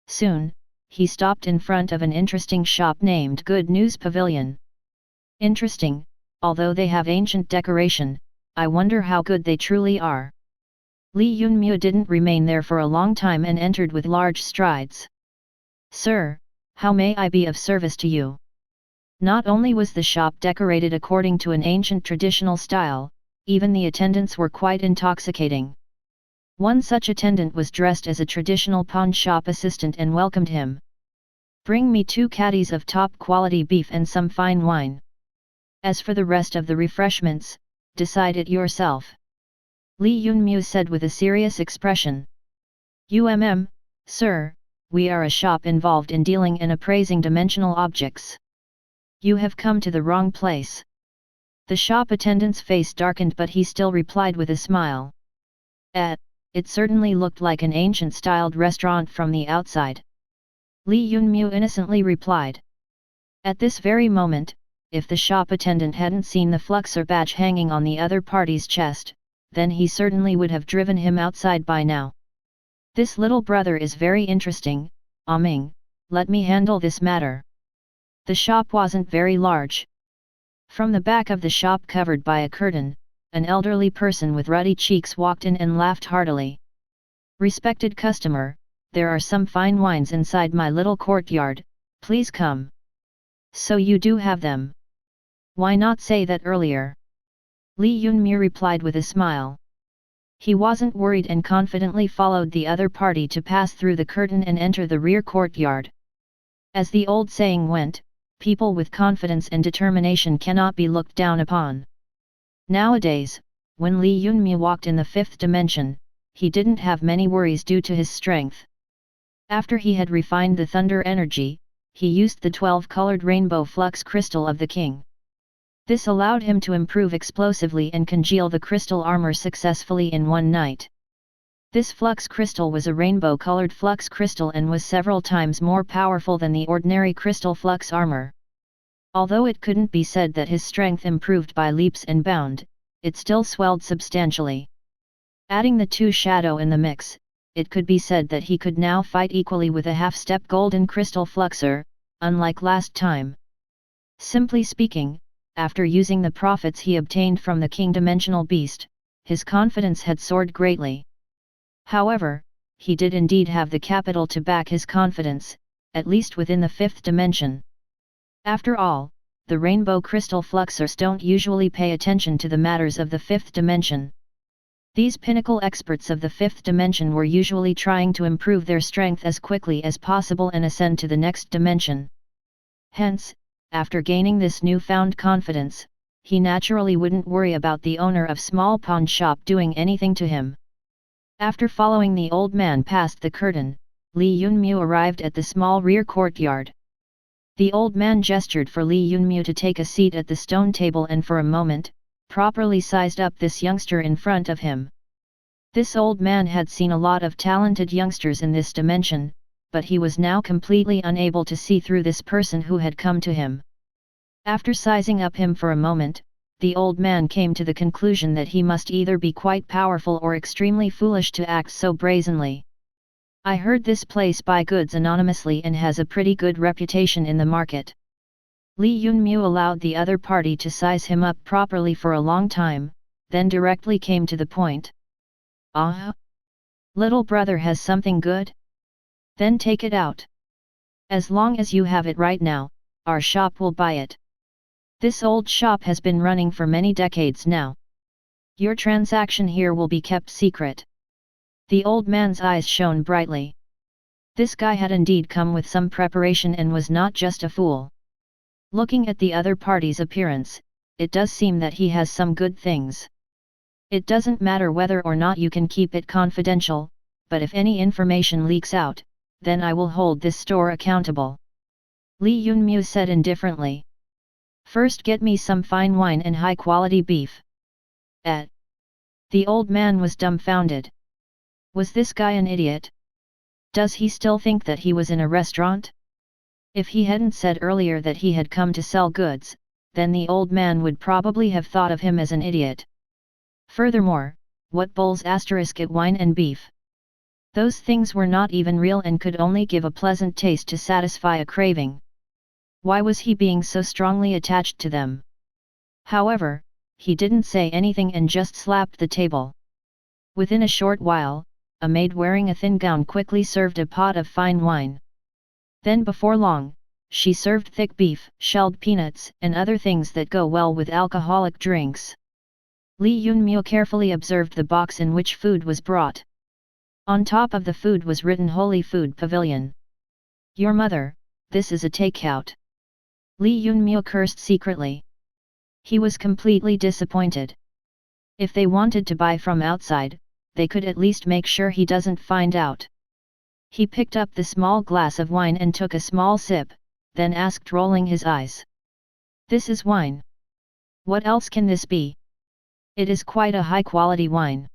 Soon, he stopped in front of an interesting shop named Good News Pavilion. Interesting, although they have ancient decoration, I wonder how good they truly are. Li Yunmu didn't remain there for a long time and entered with large strides. Sir, how may I be of service to you? Not only was the shop decorated according to an ancient traditional style, even the attendants were quite intoxicating. One such attendant was dressed as a traditional pawn shop assistant and welcomed him. Bring me 2 caddies of top quality beef and some fine wine. As for the rest of the refreshments, decide it yourself. Li Yunmu said with a serious expression. Sir, we are a shop involved in dealing and appraising dimensional objects. You have come to the wrong place. The shop attendant's face darkened, but he still replied with a smile. It certainly looked like an ancient-styled restaurant from the outside. Li Yunmu innocently replied. At this very moment, if the shop attendant hadn't seen the Fluxer badge hanging on the other party's chest, then he certainly would have driven him outside by now. This little brother is very interesting, Ming, let me handle this matter. The shop wasn't very large. From the back of the shop, covered by a curtain, an elderly person with ruddy cheeks walked in and laughed heartily. Respected customer, there are some fine wines inside my little courtyard, please come. So you do have them? Why not say that earlier? Li Yunmu replied with a smile. He wasn't worried and confidently followed the other party to pass through the curtain and enter the rear courtyard. As the old saying went, people with confidence and determination cannot be looked down upon. Nowadays, when Li Yunmu walked in the 5th dimension, he didn't have many worries due to his strength. After he had refined the thunder energy, he used the 12-colored rainbow flux crystal of the king. This allowed him to improve explosively and congeal the crystal armor successfully in one night. This flux crystal was a rainbow-colored flux crystal and was several times more powerful than the ordinary crystal flux armor. Although it couldn't be said that his strength improved by leaps and bounds, it still swelled substantially. Adding the 2 shadow in the mix, it could be said that he could now fight equally with a half-step golden crystal fluxer, unlike last time. Simply speaking, after using the profits he obtained from the king-dimensional beast, his confidence had soared greatly. However, he did indeed have the capital to back his confidence, at least within the 5th dimension. After all, the rainbow crystal fluxers don't usually pay attention to the matters of the 5th dimension. These pinnacle experts of the 5th dimension were usually trying to improve their strength as quickly as possible and ascend to the next dimension. Hence, after gaining this newfound confidence, he naturally wouldn't worry about the owner of small pawn shop doing anything to him. After following the old man past the curtain, Li Yunmu arrived at the small rear courtyard. The old man gestured for Li Yunmu to take a seat at the stone table and for a moment, properly sized up this youngster in front of him. This old man had seen a lot of talented youngsters in this dimension, but he was now completely unable to see through this person who had come to him. After sizing up him for a moment, the old man came to the conclusion that he must either be quite powerful or extremely foolish to act so brazenly. I heard this place buy goods anonymously and has a pretty good reputation in the market. Li Yunmu allowed the other party to size him up properly for a long time, then directly came to the point. Ah? Little brother has something good? Then take it out. As long as you have it right now, our shop will buy it. This old shop has been running for many decades now. Your transaction here will be kept secret. The old man's eyes shone brightly. This guy had indeed come with some preparation and was not just a fool. Looking at the other party's appearance, it does seem that he has some good things. It doesn't matter whether or not you can keep it confidential, but if any information leaks out, then I will hold this store accountable. Li Yunmu said indifferently. First get me some fine wine and high-quality beef. The old man was dumbfounded. Was this guy an idiot? Does he still think that he was in a restaurant? If he hadn't said earlier that he had come to sell goods, then the old man would probably have thought of him as an idiot. Furthermore, what bowls *at wine and beef? Those things were not even real and could only give a pleasant taste to satisfy a craving. Why was he being so strongly attached to them? However, he didn't say anything and just slapped the table. Within a short while, a maid wearing a thin gown quickly served a pot of fine wine. Then before long, she served thick beef, shelled peanuts, and other things that go well with alcoholic drinks. Li Yunmu carefully observed the box in which food was brought. On top of the food was written Holy Food Pavilion. Your mother, this is a takeout. Li Yunmu cursed secretly. He was completely disappointed. If they wanted to buy from outside, they could at least make sure he doesn't find out. He picked up the small glass of wine and took a small sip, then asked, rolling his eyes. This is wine. What else can this be? It is quite a high-quality wine.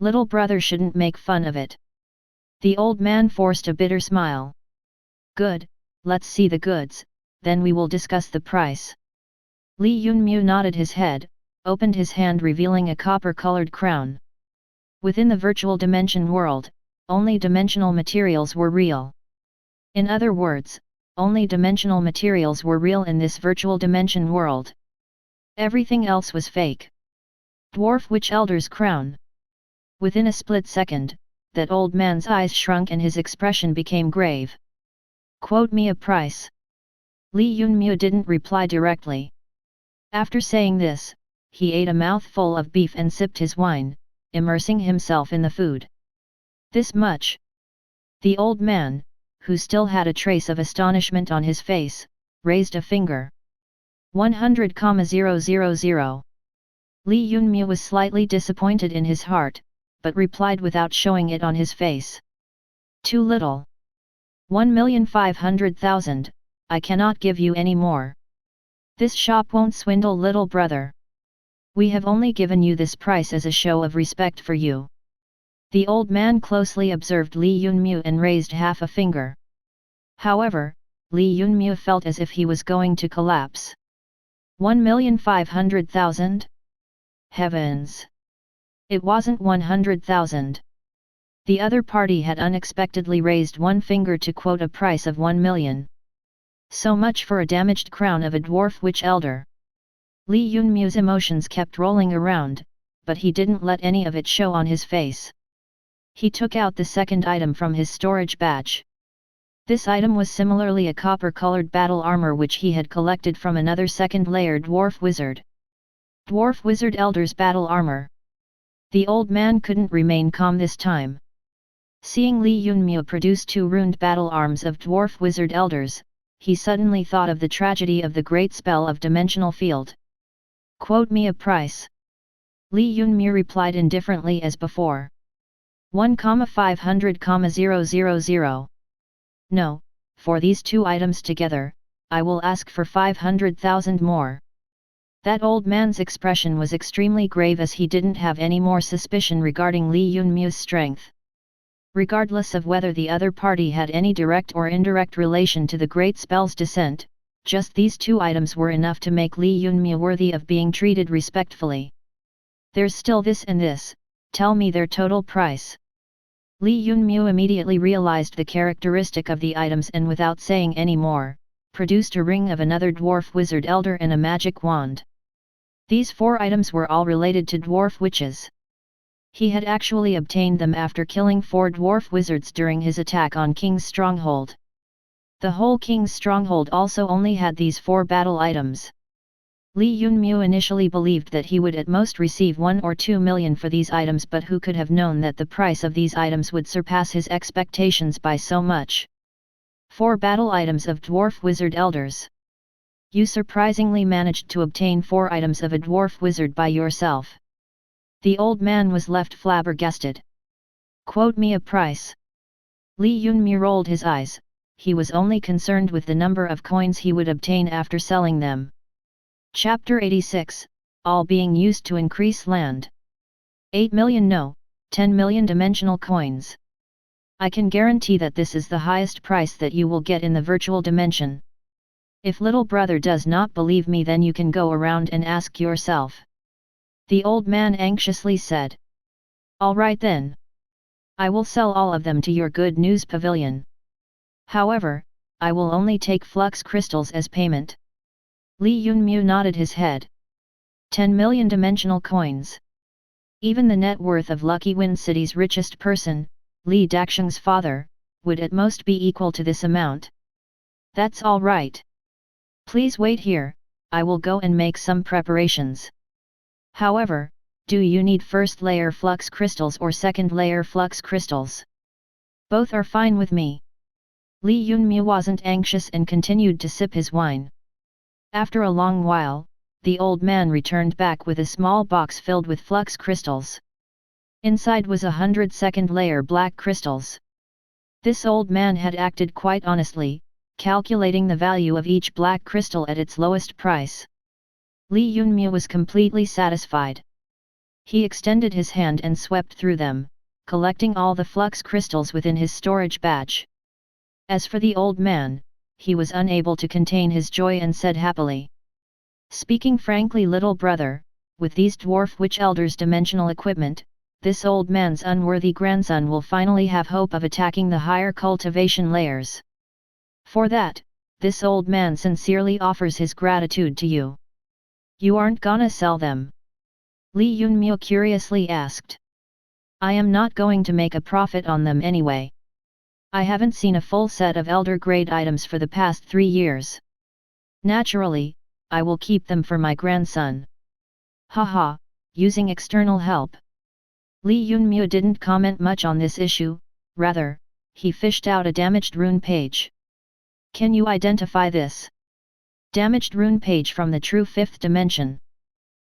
Little brother shouldn't make fun of it. The old man forced a bitter smile. Good, let's see the goods, then we will discuss the price. Li Yunmu nodded his head, opened his hand revealing a copper-colored crown. Within the virtual dimension world, only dimensional materials were real. In other words, only dimensional materials were real in this virtual dimension world. Everything else was fake. Dwarf Witch Elder's crown. Within a split second, that old man's eyes shrunk and his expression became grave. Quote me a price. Li Yunmu didn't reply directly. After saying this, he ate a mouthful of beef and sipped his wine, immersing himself in the food. This much. The old man, who still had a trace of astonishment on his face, raised a finger. 100,000. Li Yunmu was slightly disappointed in his heart, but replied without showing it on his face. Too little. 1,500,000, I cannot give you any more. This shop won't swindle little brother. We have only given you this price as a show of respect for you. The old man closely observed Li Yunmu and raised half a finger. However, Li Yunmu felt as if he was going to collapse. 1,500,000? Heavens! It wasn't 100,000. The other party had unexpectedly raised one finger to quote a price of 1 million. So much for a damaged crown of a dwarf witch elder. Li Yunmu's emotions kept rolling around, but he didn't let any of it show on his face. He took out the second item from his storage batch. This item was similarly a copper-colored battle armor which he had collected from another second-layer dwarf wizard. Dwarf Wizard Elder's battle armor. The old man couldn't remain calm this time. Seeing Li Yunmu produce two runed battle arms of Dwarf Wizard Elders, he suddenly thought of the tragedy of the great spell of dimensional field. Quote me a price. Li Yunmu replied indifferently as before. 1,500,000. No, for these two items together, I will ask for 500,000 more. That old man's expression was extremely grave as he didn't have any more suspicion regarding Li Yunmu's strength. Regardless of whether the other party had any direct or indirect relation to the great spell's descent, Just these 2 items were enough to make Li Yunmu worthy of being treated respectfully. There's still this and this, tell me their total price. Li Yunmu immediately realized the characteristic of the items and without saying any more, produced a ring of another dwarf wizard elder and a magic wand. These 4 items were all related to dwarf witches. He had actually obtained them after killing 4 dwarf wizards during his attack on King's stronghold. The whole King's stronghold also only had these 4 battle items. Li Yunmu initially believed that he would at most receive 1 or 2 million for these items, but who could have known that the price of these items would surpass his expectations by so much. 4 battle items of dwarf wizard elders. You surprisingly managed to obtain 4 items of a dwarf wizard by yourself. The old man was left flabbergasted. Quote me a price. Li Yunmu rolled his eyes, he was only concerned with the number of coins he would obtain after selling them. Chapter 86, all being used to increase land. 8 million no, 10 million dimensional coins. I can guarantee that this is the highest price that you will get in the virtual dimension. If little brother does not believe me, then you can go around and ask yourself. The old man anxiously said. All right then. I will sell all of them to your good news pavilion. However, I will only take flux crystals as payment. Li Yunmu nodded his head. 10 million dimensional coins. Even the net worth of Lucky Wind City's richest person, Li Daxing's father, would at most be equal to this amount. That's all right. Please wait here, I will go and make some preparations. However, do you need first layer flux crystals or second layer flux crystals? Both are fine with me. Li Yunmu wasn't anxious and continued to sip his wine. After a long while, the old man returned back with a small box filled with flux crystals. Inside was 100 second layer black crystals. This old man had acted quite honestly, calculating the value of each black crystal at its lowest price. Li Yunmu was completely satisfied. He extended his hand and swept through them, collecting all the flux crystals within his storage batch. As for the old man, he was unable to contain his joy and said happily. Speaking frankly, little brother, with these dwarf witch elders' dimensional equipment, this old man's unworthy grandson will finally have hope of attacking the higher cultivation layers. For that, this old man sincerely offers his gratitude to you. You aren't gonna sell them? Li Yunmu curiously asked. I am not going to make a profit on them anyway. I haven't seen a full set of elder grade items for the past 3 years. Naturally, I will keep them for my grandson. Haha, using external help. Li Yunmu didn't comment much on this issue, rather, he fished out a damaged rune page. Can you identify this? Damaged rune page from the true 5th dimension.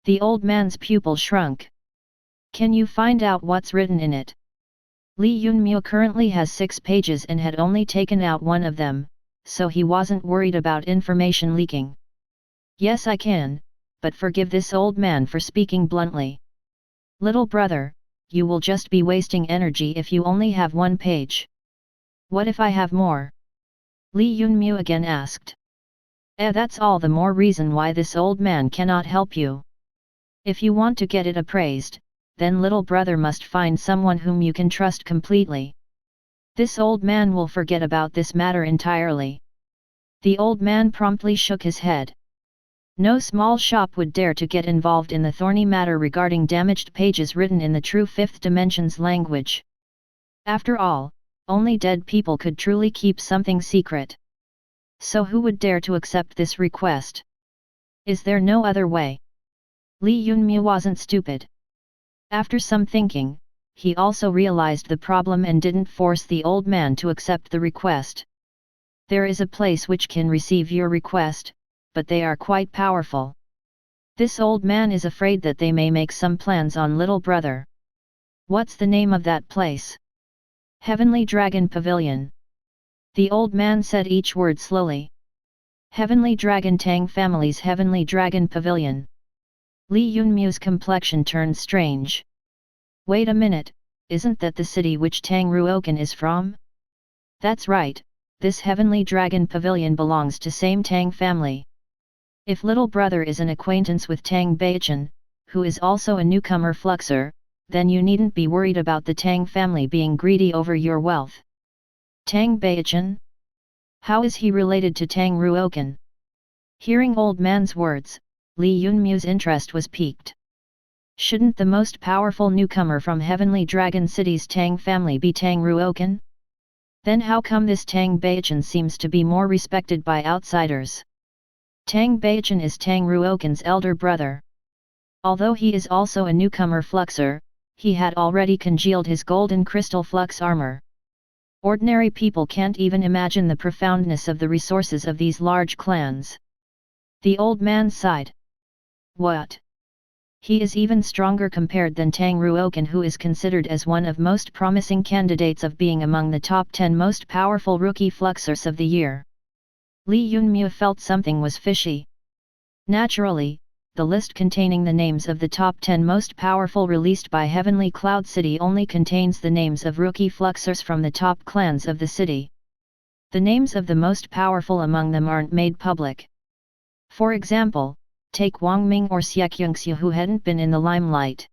The old man's pupil shrunk. Can you find out what's written in it? Li Yunmu currently has 6 pages and had only taken out 1 of them, so he wasn't worried about information leaking. Yes, I can, but forgive this old man for speaking bluntly. Little brother, you will just be wasting energy if you only have 1 page. What if I have more? Li Yunmu again asked. That's all the more reason why this old man cannot help you. If you want to get it appraised, then little brother must find someone whom you can trust completely. This old man will forget about this matter entirely. The old man promptly shook his head. No small shop would dare to get involved in the thorny matter regarding damaged pages written in the true 5th dimension's language. After all, only dead people could truly keep something secret. So who would dare to accept this request? Is there no other way? Li Yunmu wasn't stupid. After some thinking, he also realized the problem and didn't force the old man to accept the request. There is a place which can receive your request, but they are quite powerful. This old man is afraid that they may make some plans on little brother. What's the name of that place? Heavenly Dragon Pavilion. The old man said each word slowly. Heavenly Dragon Tang family's Heavenly Dragon Pavilion. Li Yunmu's complexion turned strange. Wait a minute, isn't that the city which Tang Ruokan is from? That's right, this heavenly dragon pavilion belongs to same Tang family. If little brother is an acquaintance with Tang Beichen, who is also a newcomer fluxer, then you needn't be worried about the Tang family being greedy over your wealth. Tang Beichen? How is he related to Tang Ruokan? Hearing old man's words, Li Yunmu's interest was piqued. Shouldn't the most powerful newcomer from Heavenly Dragon City's Tang family be Tang Ruokan? Then how come this Tang Beichen seems to be more respected by outsiders? Tang Beichen is Tang Ruokan's elder brother. Although he is also a newcomer fluxer, he had already congealed his golden crystal flux armor. Ordinary people can't even imagine the profoundness of the resources of these large clans. The old man sighed. What? He is even stronger compared than Tang Ruokan, who is considered as one of most promising candidates of being among the top 10 most powerful rookie fluxers of the year. Li Yunmu felt something was fishy. Naturally, the list containing the names of the top 10 most powerful released by Heavenly Cloud City only contains the names of rookie fluxers from the top clans of the city. The names of the most powerful among them aren't made public. For example, take Wang Ming or Xiakyungxu, who hadn't been in the limelight.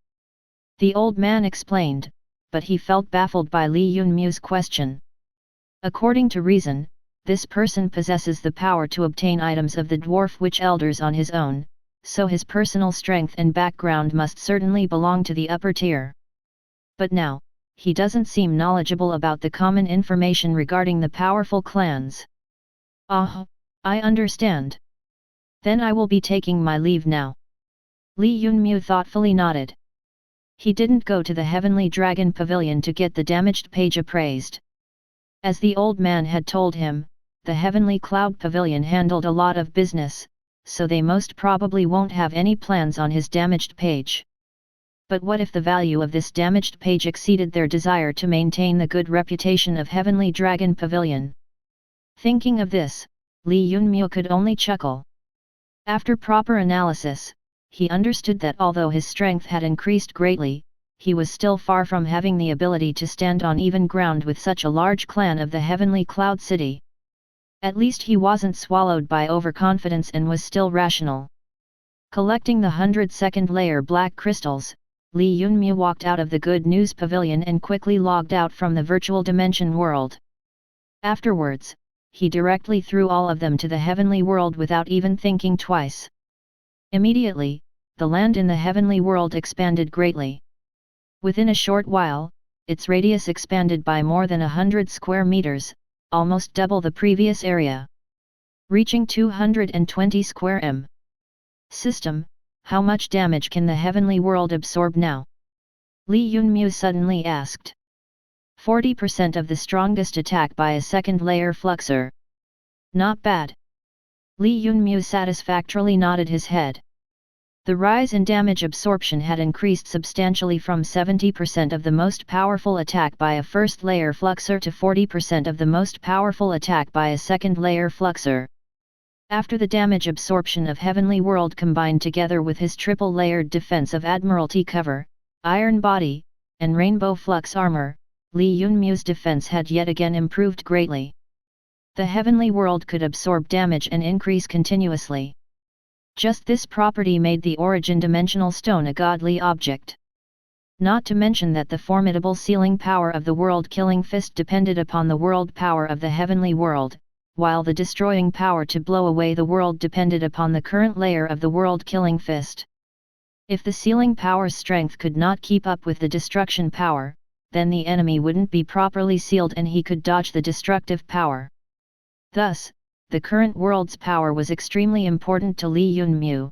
The old man explained, but he felt baffled by Li Yunmu's question. According to reason, this person possesses the power to obtain items of the dwarf witch elders on his own, so his personal strength and background must certainly belong to the upper tier. But now, he doesn't seem knowledgeable about the common information regarding the powerful clans. Ah, I understand. Then I will be taking my leave now. Li Yunmu thoughtfully nodded. He didn't go to the Heavenly Dragon Pavilion to get the damaged page appraised. As the old man had told him, the Heavenly Cloud Pavilion handled a lot of business, so they most probably won't have any plans on his damaged page. But what if the value of this damaged page exceeded their desire to maintain the good reputation of Heavenly Dragon Pavilion? Thinking of this, Li Yunmu could only chuckle. After proper analysis, he understood that although his strength had increased greatly, he was still far from having the ability to stand on even ground with such a large clan of the Heavenly Cloud City. At least he wasn't swallowed by overconfidence and was still rational. Collecting the 102nd layer black crystals, Li Yunmu walked out of the Good News Pavilion and quickly logged out from the virtual dimension world. Afterwards, he directly threw all of them to the heavenly world without even thinking twice. Immediately, the land in the heavenly world expanded greatly. Within a short while, its radius expanded by more than 100 square meters, almost double the previous area. Reaching 220 square m. System, how much damage can the heavenly world absorb now? Li Yunmu suddenly asked. 40% of the strongest attack by a second layer fluxer. Not bad. Li Yunmu satisfactorily nodded his head. The rise in damage absorption had increased substantially from 70% of the most powerful attack by a first layer fluxer to 40% of the most powerful attack by a second layer fluxer. After the damage absorption of Heavenly World combined together with his triple-layered defense of Admiralty cover, Iron Body, and Rainbow Flux armor, Li Yunmu's defense had yet again improved greatly. The Heavenly World could absorb damage and increase continuously. Just this property made the Origin Dimensional Stone a godly object. Not to mention that the formidable sealing power of the World-Killing Fist depended upon the world power of the Heavenly World, while the destroying power to blow away the world depended upon the current layer of the World-Killing Fist. If the sealing power's strength could not keep up with the destruction power, then the enemy wouldn't be properly sealed and he could dodge the destructive power. Thus, the current world's power was extremely important to Li Yunmu.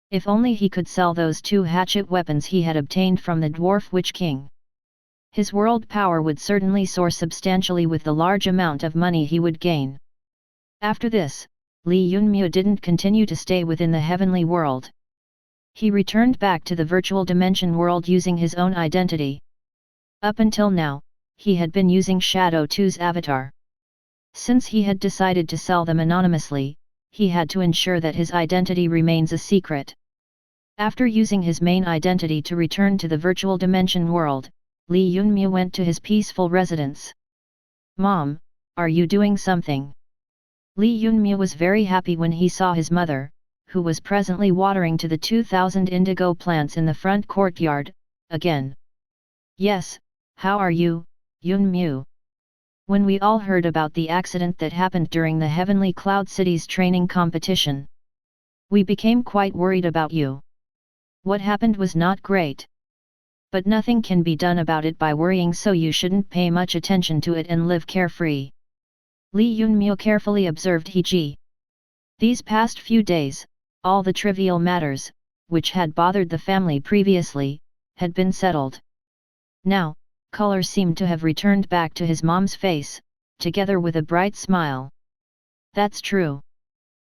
If only he could sell those 2 hatchet weapons he had obtained from the Dwarf Witch King. His world power would certainly soar substantially with the large amount of money he would gain. After this, Li Yunmu didn't continue to stay within the heavenly world. He returned back to the virtual dimension world using his own identity. Up until now, he had been using S.H.A.D.O.W's avatar. Since he had decided to sell them anonymously, he had to ensure that his identity remains a secret. After using his main identity to return to the virtual dimension world, Li Yunmu went to his peaceful residence. "Mom, are you doing something? Li Yunmu was very happy when he saw his mother, who was presently watering to the 2,000 indigo plants in the front courtyard, again. Yes, how are you, Yunmu? When we all heard about the accident that happened during the Heavenly Cloud City's training competition, we became quite worried about you. What happened was not great. But nothing can be done about it by worrying, so you shouldn't pay much attention to it and live carefree. Li Yunmu carefully observed He-ji. These past few days, all the trivial matters, which had bothered the family previously, had been settled. Now, color seemed to have returned back to his mom's face, together with a bright smile. That's true.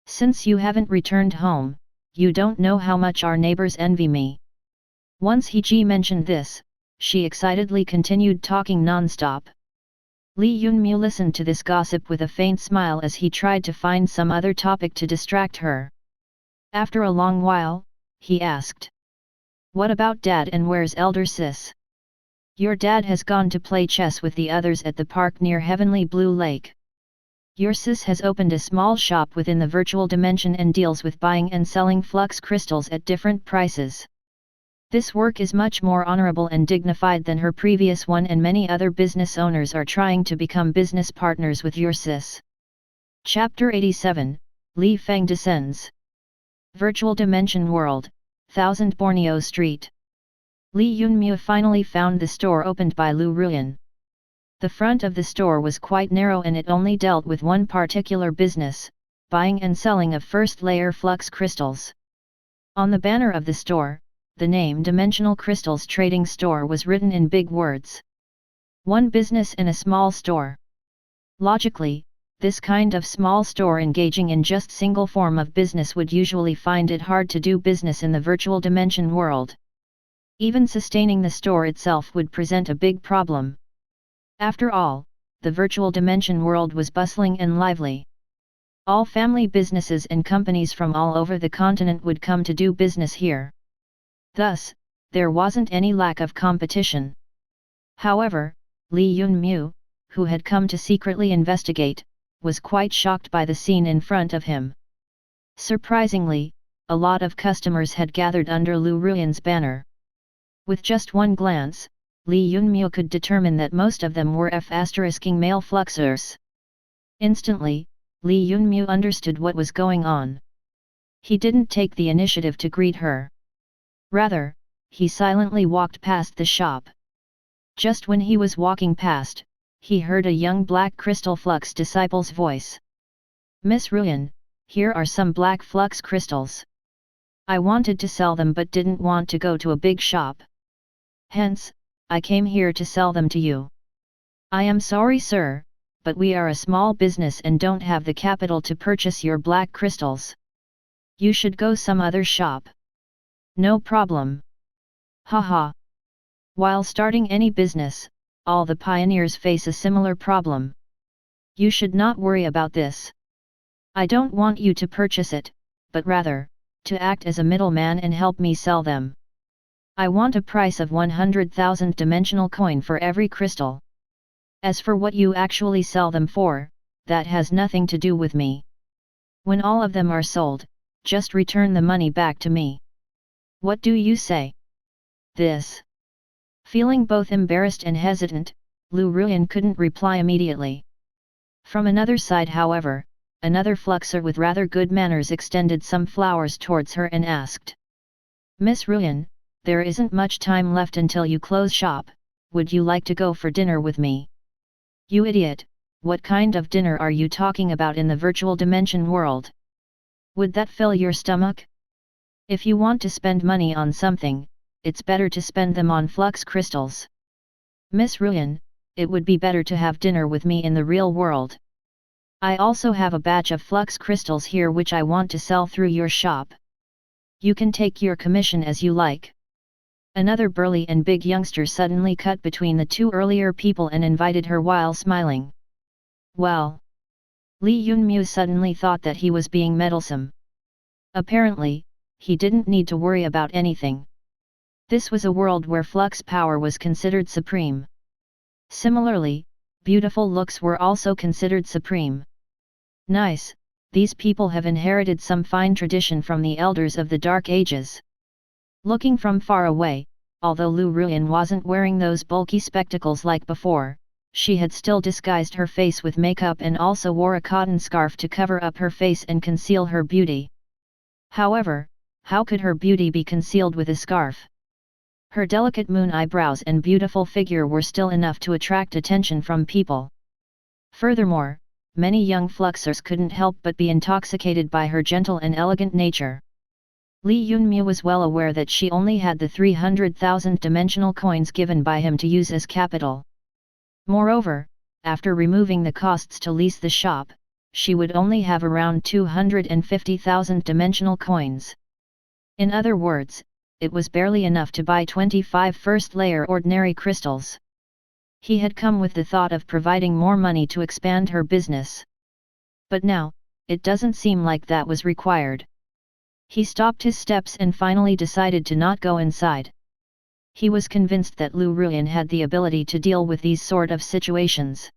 Since you haven't returned home, you don't know how much our neighbors envy me. Once He-ji mentioned this, she excitedly continued talking non-stop. Li Yunmu listened to this gossip with a faint smile as he tried to find some other topic to distract her. After a long while, he asked. What about Dad, and where's elder sis? Your dad has gone to play chess with the others at the park near Heavenly Blue Lake. Your sis has opened a small shop within the virtual dimension and deals with buying and selling flux crystals at different prices. This work is much more honorable and dignified than her previous one, and many other business owners are trying to become business partners with your sis. Chapter 87, Li Feng Descends. Virtual Dimension World, 1000 Borneo Street. Li Yunmu finally found the store opened by Lu Ruyan. The front of the store was quite narrow and it only dealt with one particular business, buying and selling of first-layer flux crystals. On the banner of the store, the name Dimensional Crystals Trading Store was written in big words. One business in a small store. Logically, this kind of small store engaging in just single form of business would usually find it hard to do business in the virtual dimension world. Even sustaining the store itself would present a big problem. After all, the virtual dimension world was bustling and lively. All family businesses and companies from all over the continent would come to do business here. Thus, there wasn't any lack of competition. However, Li Yunmu, who had come to secretly investigate, was quite shocked by the scene in front of him. Surprisingly, a lot of customers had gathered under Lu Ruyan's banner. With just one glance, Li Yunmu could determine that most of them were F***ing male fluxers. Instantly, Li Yunmu understood what was going on. He didn't take the initiative to greet her. Rather, he silently walked past the shop. Just when he was walking past, he heard a young black crystal flux disciple's voice. Miss Ruyan, here are some black flux crystals. I wanted to sell them but didn't want to go to a big shop. Hence, I came here to sell them to you. I am sorry, sir, but we are a small business and don't have the capital to purchase your black crystals. You should go some other shop. No problem. Haha. While starting any business, all the pioneers face a similar problem. You should not worry about this. I don't want you to purchase it, but rather, to act as a middleman and help me sell them. I want a price of 100,000 dimensional coin for every crystal. As for what you actually sell them for, that has nothing to do with me. When all of them are sold, just return the money back to me. What do you say? This. Feeling both embarrassed and hesitant, Lu Ruyan couldn't reply immediately. From another side, however, another fluxer with rather good manners extended some flowers towards her and asked. Miss Ruyan, there isn't much time left until you close shop, would you like to go for dinner with me? You idiot, what kind of dinner are you talking about in the virtual dimension world? Would that fill your stomach? If you want to spend money on something, it's better to spend them on flux crystals. Miss Ruyan, it would be better to have dinner with me in the real world. I also have a batch of flux crystals here which I want to sell through your shop. You can take your commission as you like. Another burly and big youngster suddenly cut between the two earlier people and invited her while smiling. Well. Li Yunmu suddenly thought that he was being meddlesome. Apparently, he didn't need to worry about anything. This was a world where flux power was considered supreme. Similarly, beautiful looks were also considered supreme. Nice, these people have inherited some fine tradition from the elders of the Dark Ages. Looking from far away, although Lu Ruyan wasn't wearing those bulky spectacles like before, she had still disguised her face with makeup and also wore a cotton scarf to cover up her face and conceal her beauty. However, how could her beauty be concealed with a scarf? Her delicate moon eyebrows and beautiful figure were still enough to attract attention from people. Furthermore, many young fluxers couldn't help but be intoxicated by her gentle and elegant nature. Li Yunmu was well aware that she only had the 300,000 dimensional coins given by him to use as capital. Moreover, after removing the costs to lease the shop, she would only have around 250,000 dimensional coins. In other words, it was barely enough to buy 25 first-layer ordinary crystals. He had come with the thought of providing more money to expand her business. But now, it doesn't seem like that was required. He stopped his steps and finally decided to not go inside. He was convinced that Lu Ruyan had the ability to deal with these sort of situations.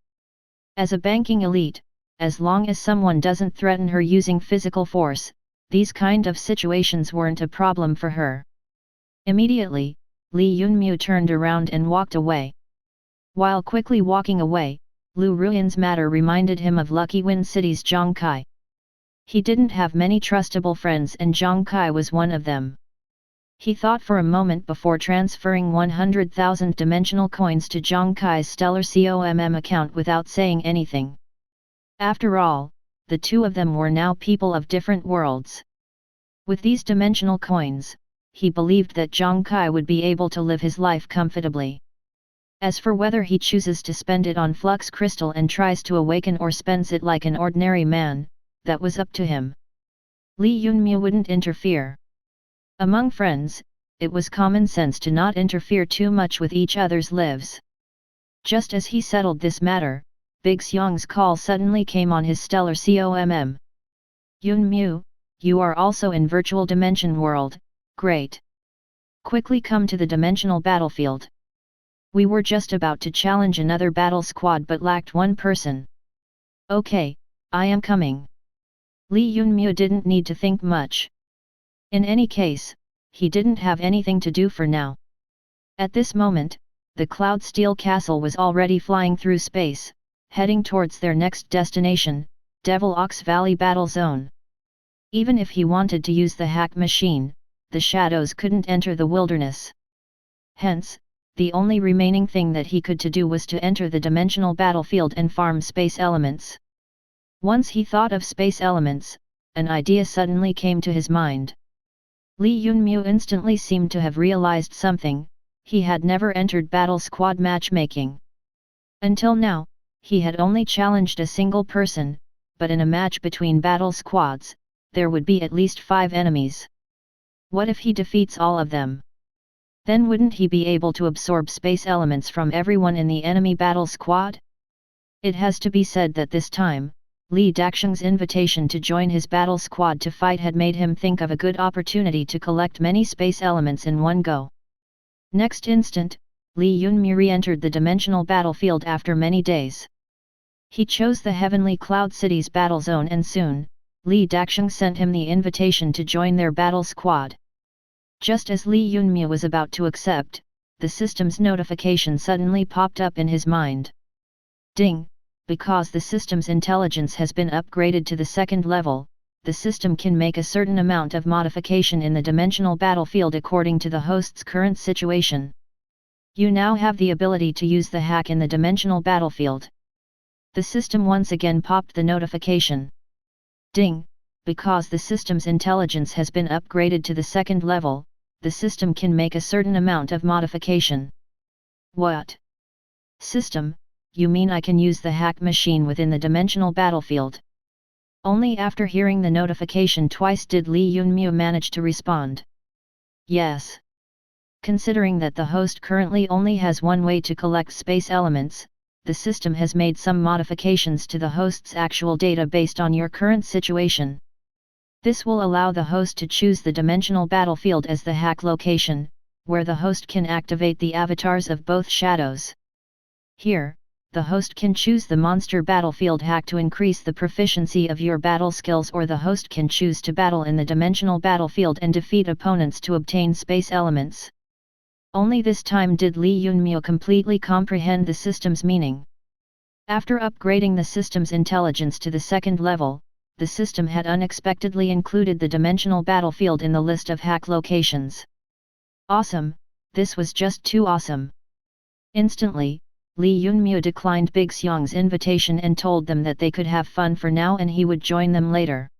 As a banking elite, as long as someone doesn't threaten her using physical force, these kind of situations weren't a problem for her. Immediately, Li Yunmu turned around and walked away. While quickly walking away, Lu Ruyan's matter reminded him of Lucky Wind City's Zhang Kai. He didn't have many trustable friends and Zhang Kai was one of them. He thought for a moment before transferring 100,000 dimensional coins to Zhang Kai's stellar COMM account without saying anything. After all, the two of them were now people of different worlds. With these dimensional coins, he believed that Zhang Kai would be able to live his life comfortably. As for whether he chooses to spend it on flux crystal and tries to awaken or spends it like an ordinary man, that was up to him. Li Yunmu wouldn't interfere. Among friends, it was common sense to not interfere too much with each other's lives. Just as he settled this matter, Big Xiang's call suddenly came on his stellar COMM. Yunmu, you are also in virtual dimension world, great. Quickly come to the dimensional battlefield. We were just about to challenge another battle squad but lacked one person. Okay, I am coming. Li Yunmu didn't need to think much. In any case, he didn't have anything to do for now. At this moment, the Cloud Steel Castle was already flying through space, heading towards their next destination, Devil Ox Valley Battle Zone. Even if he wanted to use the hack machine, the shadows couldn't enter the wilderness. Hence, the only remaining thing that he could do was to enter the dimensional battlefield and farm space elements. Once he thought of space elements, an idea suddenly came to his mind. Li Yunmu instantly seemed to have realized something. He had never entered battle squad matchmaking. Until now, he had only challenged a single person, but in a match between battle squads, there would be at least 5 enemies. What if he defeats all of them? Then wouldn't he be able to absorb space elements from everyone in the enemy battle squad? It has to be said that this time, Li Daxing's invitation to join his battle squad to fight had made him think of a good opportunity to collect many space elements in one go. Next instant, Li Yunmu re-entered the dimensional battlefield after many days. He chose the Heavenly Cloud City's battle zone and soon, Li Daxing sent him the invitation to join their battle squad. Just as Li Yunmu was about to accept, the system's notification suddenly popped up in his mind. Ding! Because the system's intelligence has been upgraded to the 2nd level, the system can make a certain amount of modification in the dimensional battlefield according to the host's current situation. You now have the ability to use the hack in the dimensional battlefield. The system once again popped the notification. Ding! Because the system's intelligence has been upgraded to the 2nd level, the system can make a certain amount of modification. What? System, you mean I can use the hack machine within the dimensional battlefield? Only after hearing the notification twice did Li Yunmu manage to respond. Yes. Considering that the host currently only has one way to collect space elements, the system has made some modifications to the host's actual data based on your current situation. This will allow the host to choose the dimensional battlefield as the hack location, where the host can activate the avatars of both shadows. Here, the host can choose the monster battlefield hack to increase the proficiency of your battle skills, or the host can choose to battle in the dimensional battlefield and defeat opponents to obtain space elements. Only this time did Li Yunmiu completely comprehend the system's meaning. After upgrading the system's intelligence to the second level, the system had unexpectedly included the dimensional battlefield in the list of hack locations. Awesome, this was just too awesome. Instantly, Li Yunmiu declined Big Xiang's invitation and told them that they could have fun for now and he would join them later.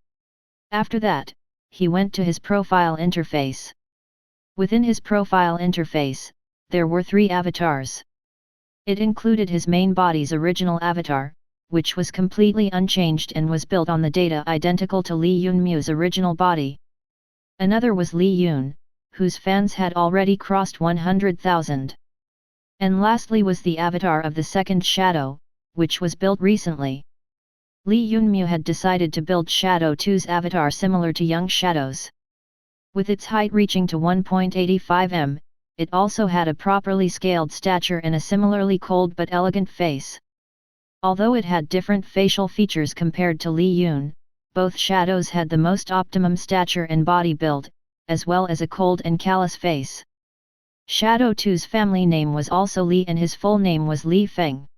After that, he went to his profile interface. Within his profile interface, there were 3 avatars. It included his main body's original avatar, which was completely unchanged and was built on the data identical to Li Yunmiu's original body. Another was Li Yun, whose fans had already crossed 100,000. And lastly was the avatar of the second shadow, which was built recently. Li Yunmiu had decided to build S.H.A.D.O.W's avatar similar to young Shadow's. With its height reaching to 1.85 m, it also had a properly scaled stature and a similarly cold but elegant face. Although it had different facial features compared to Li Yun, both shadows had the most optimum stature and body build, as well as a cold and callous face. S.H.A.D.O.W's family name was also Li and his full name was Li Feng.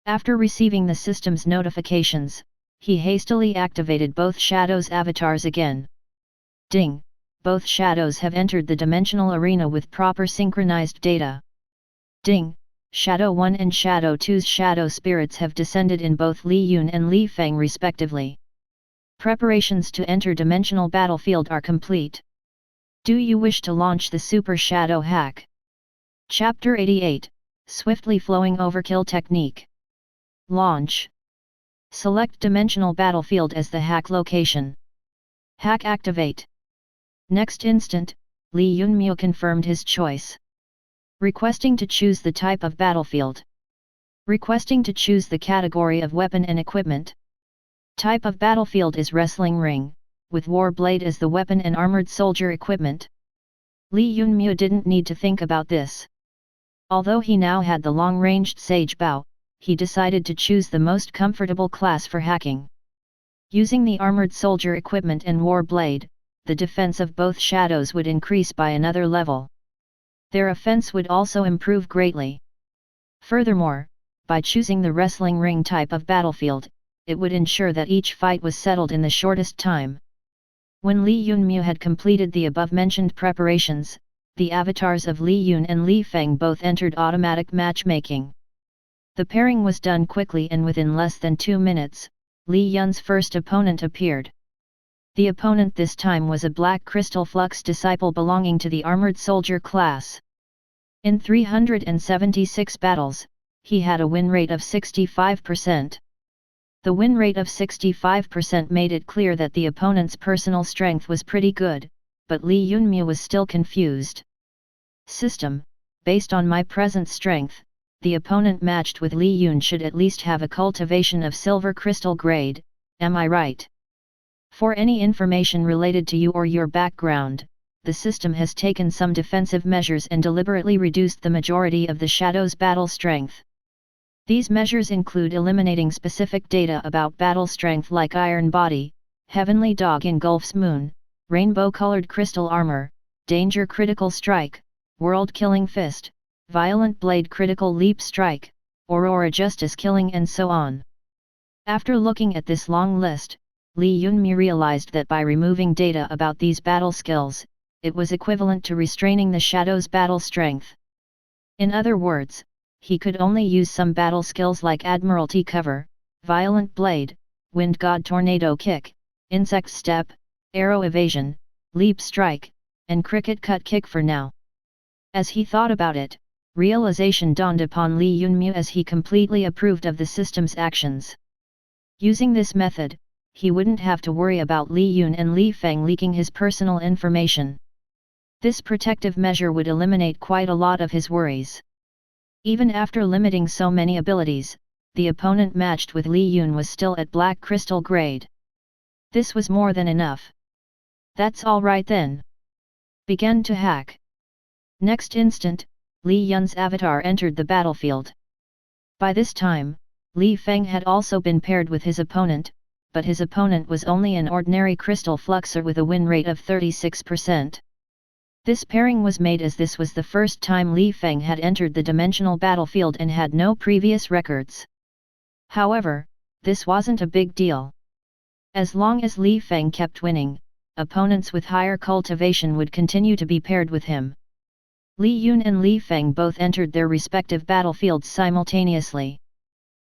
After receiving the system's notifications, he hastily activated both Shadows avatars again. Ding! Both Shadows have entered the dimensional arena with proper synchronized data. Ding! S.H.A.D.O.W and S.H.A.D.O.W's shadow spirits have descended in both Li Yun and Li Feng respectively. Preparations to enter dimensional battlefield are complete. Do you wish to launch the Super Shadow hack? Chapter 88, Swiftly Flowing Overkill Technique. Launch. Select Dimensional Battlefield as the hack location. Hack activate. Next instant, Li Yunmiu confirmed his choice. Requesting to choose the type of battlefield. Requesting to choose the category of weapon and equipment. Type of battlefield is wrestling ring, with war blade as the weapon and armored soldier equipment. Li Yunmiu didn't need to think about this. Although he now had the long-ranged S.H.A.D.O.W, he decided to choose the most comfortable class for hacking. Using the armored soldier equipment and war blade, the defense of both shadows would increase by another level. Their offense would also improve greatly. Furthermore, by choosing the wrestling ring type of battlefield, it would ensure that each fight was settled in the shortest time. When Li Yunmiu had completed the above-mentioned preparations, the avatars of Li Yun and Li Feng both entered automatic matchmaking. The pairing was done quickly and within less than 2 minutes, Li Yun's first opponent appeared. The opponent this time was a Black Crystal Flux disciple belonging to the Armored Soldier class. In 376 battles, he had a win rate of 65%. The win rate of 65% made it clear that the opponent's personal strength was pretty good, but Li Yunmiu was still confused. System, based on my present strength, the opponent matched with Li Yun should at least have a cultivation of silver crystal grade, am I right? For any information related to you or your background, the system has taken some defensive measures and deliberately reduced the majority of the Shadow's battle strength. These measures include eliminating specific data about battle strength like Iron Body, Heavenly Dog engulfs Moon, Rainbow-colored crystal armor, Danger critical strike, World killing fist, Violent blade critical leap strike, Aurora justice killing and so on. After looking at this long list, Li Yunmiu realized that by removing data about these battle skills, it was equivalent to restraining the Shadow's battle strength. In other words, he could only use some battle skills like Admiralty Cover, Violent Blade, Wind God Tornado Kick, Insect Step, Arrow Evasion, Leap Strike, and Cricket Cut Kick for now. As he thought about it, realization dawned upon Li Yunmiu as he completely approved of the system's actions. Using this method, he wouldn't have to worry about Li Yun and Li Feng leaking his personal information. This protective measure would eliminate quite a lot of his worries. Even after limiting so many abilities, the opponent matched with Li Yun was still at Black Crystal grade. This was more than enough. That's all right then. Began to hack. Next instant, Li Yun's avatar entered the battlefield. By this time, Li Feng had also been paired with his opponent, but his opponent was only an ordinary crystal fluxer with a win rate of 36%. This pairing was made as this was the first time Li Feng had entered the dimensional battlefield and had no previous records. However, this wasn't a big deal. As long as Li Feng kept winning, opponents with higher cultivation would continue to be paired with him. Li Yun and Li Feng both entered their respective battlefields simultaneously.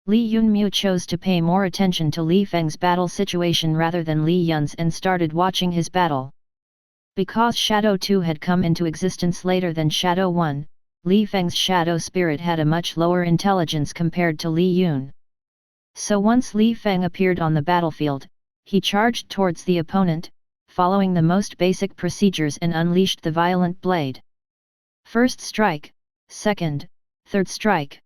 Li Yunmu chose to pay more attention to Li Feng's battle situation rather than Li Yun's and started watching his battle. Because S.H.A.D.O.W had come into existence later than S.H.A.D.O.W, Li Feng's shadow spirit had a much lower intelligence compared to Li Yun. So once Li Feng appeared on the battlefield, he charged towards the opponent, following the most basic procedures and unleashed the violent blade. First strike, second, third strike.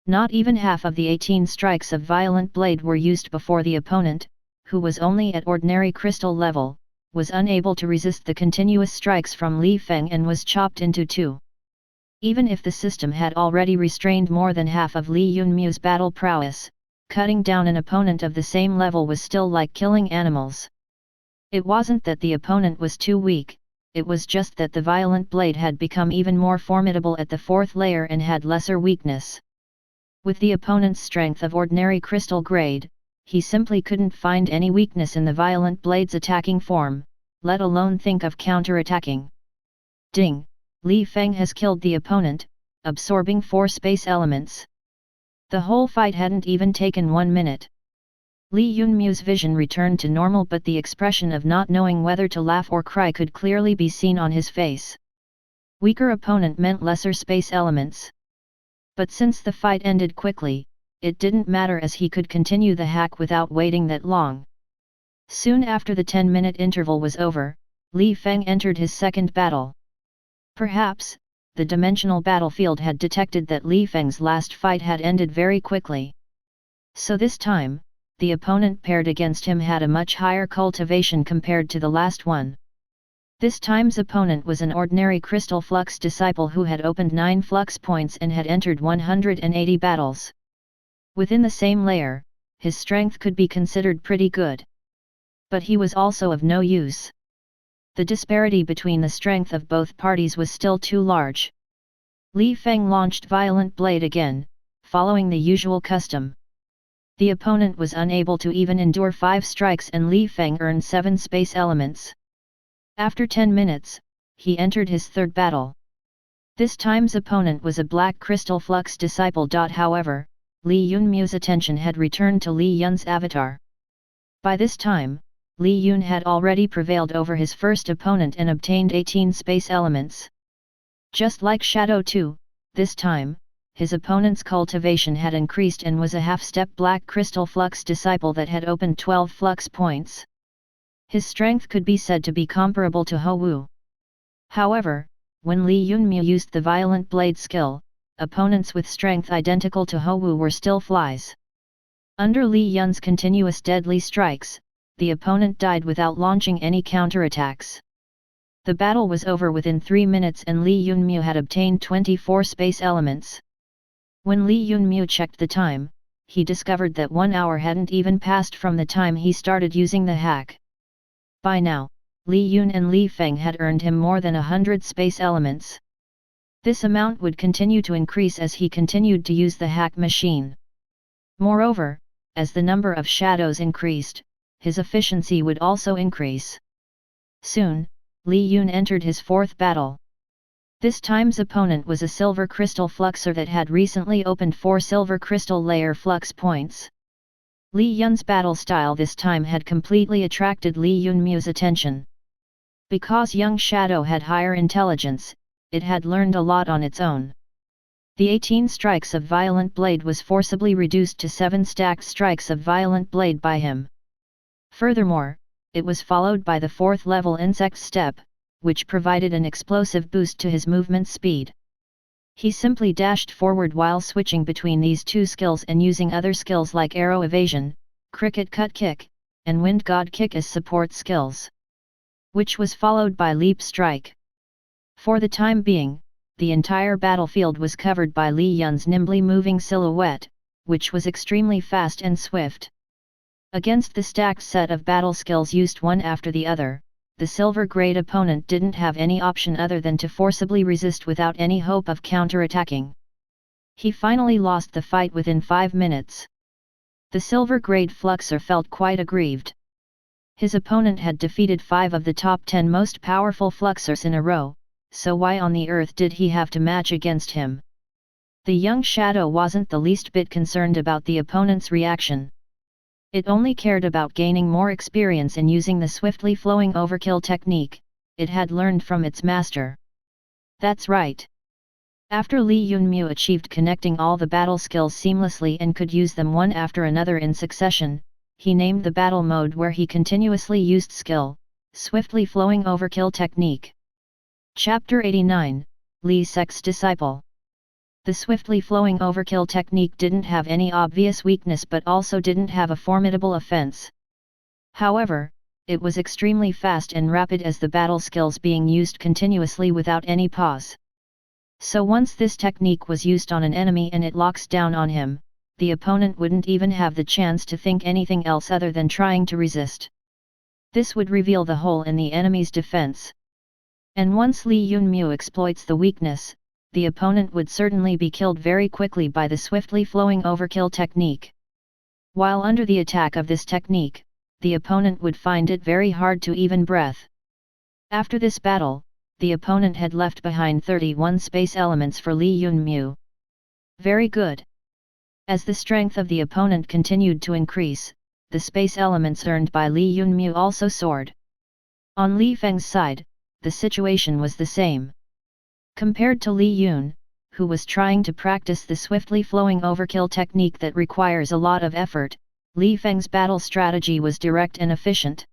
Not even half of the 18 strikes of violent blade were used before the opponent, who was only at ordinary crystal level, was unable to resist the continuous strikes from Li Feng and was chopped into two. Even if the system had already restrained more than half of Li Yunmu's battle prowess, cutting down an opponent of the same level was still like killing animals. It wasn't that the opponent was too weak, it was just that the violent blade had become even more formidable at the fourth layer and had lesser weakness. With the opponent's strength of ordinary crystal grade, he simply couldn't find any weakness in the violent blade's attacking form, let alone think of counterattacking. Ding! Li Feng has killed the opponent, absorbing 4 space elements. The whole fight hadn't even taken 1 minute. Li Yunmu's vision returned to normal, but the expression of not knowing whether to laugh or cry could clearly be seen on his face. Weaker opponent meant lesser space elements. But since the fight ended quickly, it didn't matter as he could continue the hack without waiting that long. Soon after the 10-minute interval was over, Li Feng entered his second battle. Perhaps, the dimensional battlefield had detected that Li Feng's last fight had ended very quickly. So this time, the opponent paired against him had a much higher cultivation compared to the last one. This time's opponent was an ordinary crystal flux disciple who had opened 9 flux points and had entered 180 battles. Within the same layer, his strength could be considered pretty good. But he was also of no use. The disparity between the strength of both parties was still too large. Li Feng launched Violent Blade again, following the usual custom. The opponent was unable to even endure 5 strikes and Li Feng earned 7 space elements. After 10 minutes, he entered his third battle. This time's opponent was a Black Crystal Flux disciple. However, Li Yunmu's attention had returned to Li Yun's avatar. By this time, Li Yun had already prevailed over his first opponent and obtained 18 space elements. Just like S.H.A.D.O.W, this time, his opponent's cultivation had increased and was a half-step Black Crystal Flux disciple that had opened 12 flux points. His strength could be said to be comparable to Ho-Wu. However, when Li Yunmu used the Violent Blade skill, opponents with strength identical to Ho-Wu were still flies. Under Li Yun's continuous deadly strikes, the opponent died without launching any counterattacks. The battle was over within 3 minutes and Li Yunmu had obtained 24 space elements. When Li Yunmu checked the time, he discovered that 1 hour hadn't even passed from the time he started using the hack. By now, Li Yun and Li Feng had earned him more than 100 space elements. This amount would continue to increase as he continued to use the hack machine. Moreover, as the number of shadows increased, his efficiency would also increase. Soon, Li Yun entered his fourth battle. This time's opponent was a silver crystal fluxer that had recently opened 4 silver crystal layer flux points. Li Yun's battle style this time had completely attracted Li Yunmu's attention. Because young Shadow had higher intelligence, it had learned a lot on its own. The 18 strikes of Violent Blade was forcibly reduced to 7 stacked strikes of Violent Blade by him. Furthermore, it was followed by the 4th level Insect Step, which provided an explosive boost to his movement speed. He simply dashed forward while switching between these 2 skills and using other skills like Arrow Evasion, Cricket Cut Kick, and Wind God Kick as support skills. Which was followed by Leap Strike. For the time being, the entire battlefield was covered by Li Yun's nimbly moving silhouette, which was extremely fast and swift. Against the stacked set of battle skills used one after the other, the silver-grade opponent didn't have any option other than to forcibly resist without any hope of counter-attacking. He finally lost the fight within 5 minutes. The silver-grade Fluxer felt quite aggrieved. His opponent had defeated 5 of the top 10 most powerful Fluxers in a row, so why on the earth did he have to match against him? The young shadow wasn't the least bit concerned about the opponent's reaction. It only cared about gaining more experience in using the swiftly flowing overkill technique it had learned from its master. That's right. After Li Yunmu achieved connecting all the battle skills seamlessly and could use them one after another in succession, he named the battle mode where he continuously used skill, swiftly flowing overkill technique. Chapter 89, Li Sect's Disciple. The swiftly flowing overkill technique didn't have any obvious weakness but also didn't have a formidable offense. However, it was extremely fast and rapid as the battle skills being used continuously without any pause. So once this technique was used on an enemy and it locks down on him, the opponent wouldn't even have the chance to think anything else other than trying to resist. This would reveal the hole in the enemy's defense. And once Li Yunmu exploits the weakness, the opponent would certainly be killed very quickly by the swiftly flowing overkill technique. While under the attack of this technique, the opponent would find it very hard to even breath. After this battle, the opponent had left behind 31 space elements for Li Yunmu. Very good. As the strength of the opponent continued to increase, the space elements earned by Li Yunmu also soared. On Li Feng's side, the situation was the same. Compared to Li Yun, who was trying to practice the swiftly flowing overkill technique that requires a lot of effort, Li Feng's battle strategy was direct and efficient.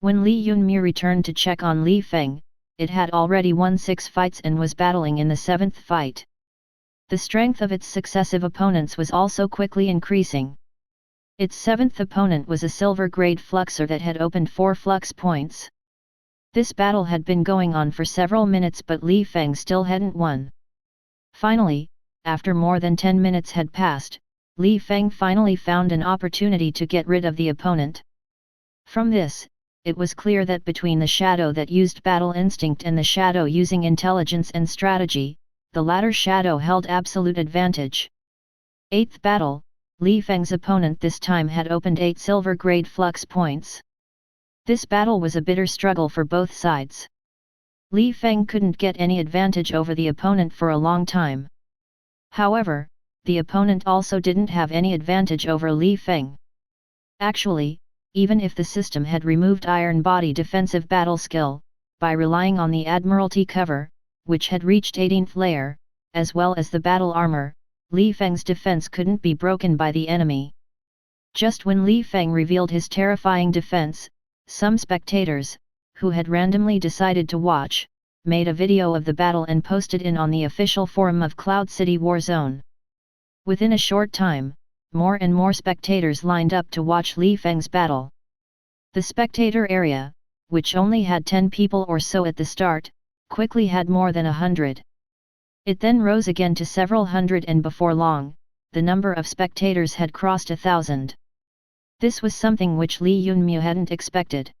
When Li Yunmu returned to check on Li Feng, it had already won 6 fights and was battling in the 7th fight. The strength of its successive opponents was also quickly increasing. Its 7th opponent was a silver-grade Fluxer that had opened 4 flux points. This battle had been going on for several minutes but Li Feng still hadn't won. Finally, after more than 10 minutes had passed, Li Feng finally found an opportunity to get rid of the opponent. From this, it was clear that between the shadow that used battle instinct and the shadow using intelligence and strategy, the latter shadow held absolute advantage. 8th battle, Li Feng's opponent this time had opened 8 silver-grade flux points. This battle was a bitter struggle for both sides. Li Feng couldn't get any advantage over the opponent for a long time. However, the opponent also didn't have any advantage over Li Feng. Actually, even if the system had removed Iron Body defensive battle skill, by relying on the Admiralty cover, which had reached 18th layer, as well as the battle armor, Li Feng's defense couldn't be broken by the enemy. Just when Li Feng revealed his terrifying defense, some spectators, who had randomly decided to watch, made a video of the battle and posted it on the official forum of Cloud City Warzone. Within a short time, more and more spectators lined up to watch Li Feng's battle. The spectator area, which only had 10 people or so at the start, quickly had more than 100. It then rose again to several hundred and before long, the number of spectators had crossed 1,000. This was something which Li Yunmu hadn't expected.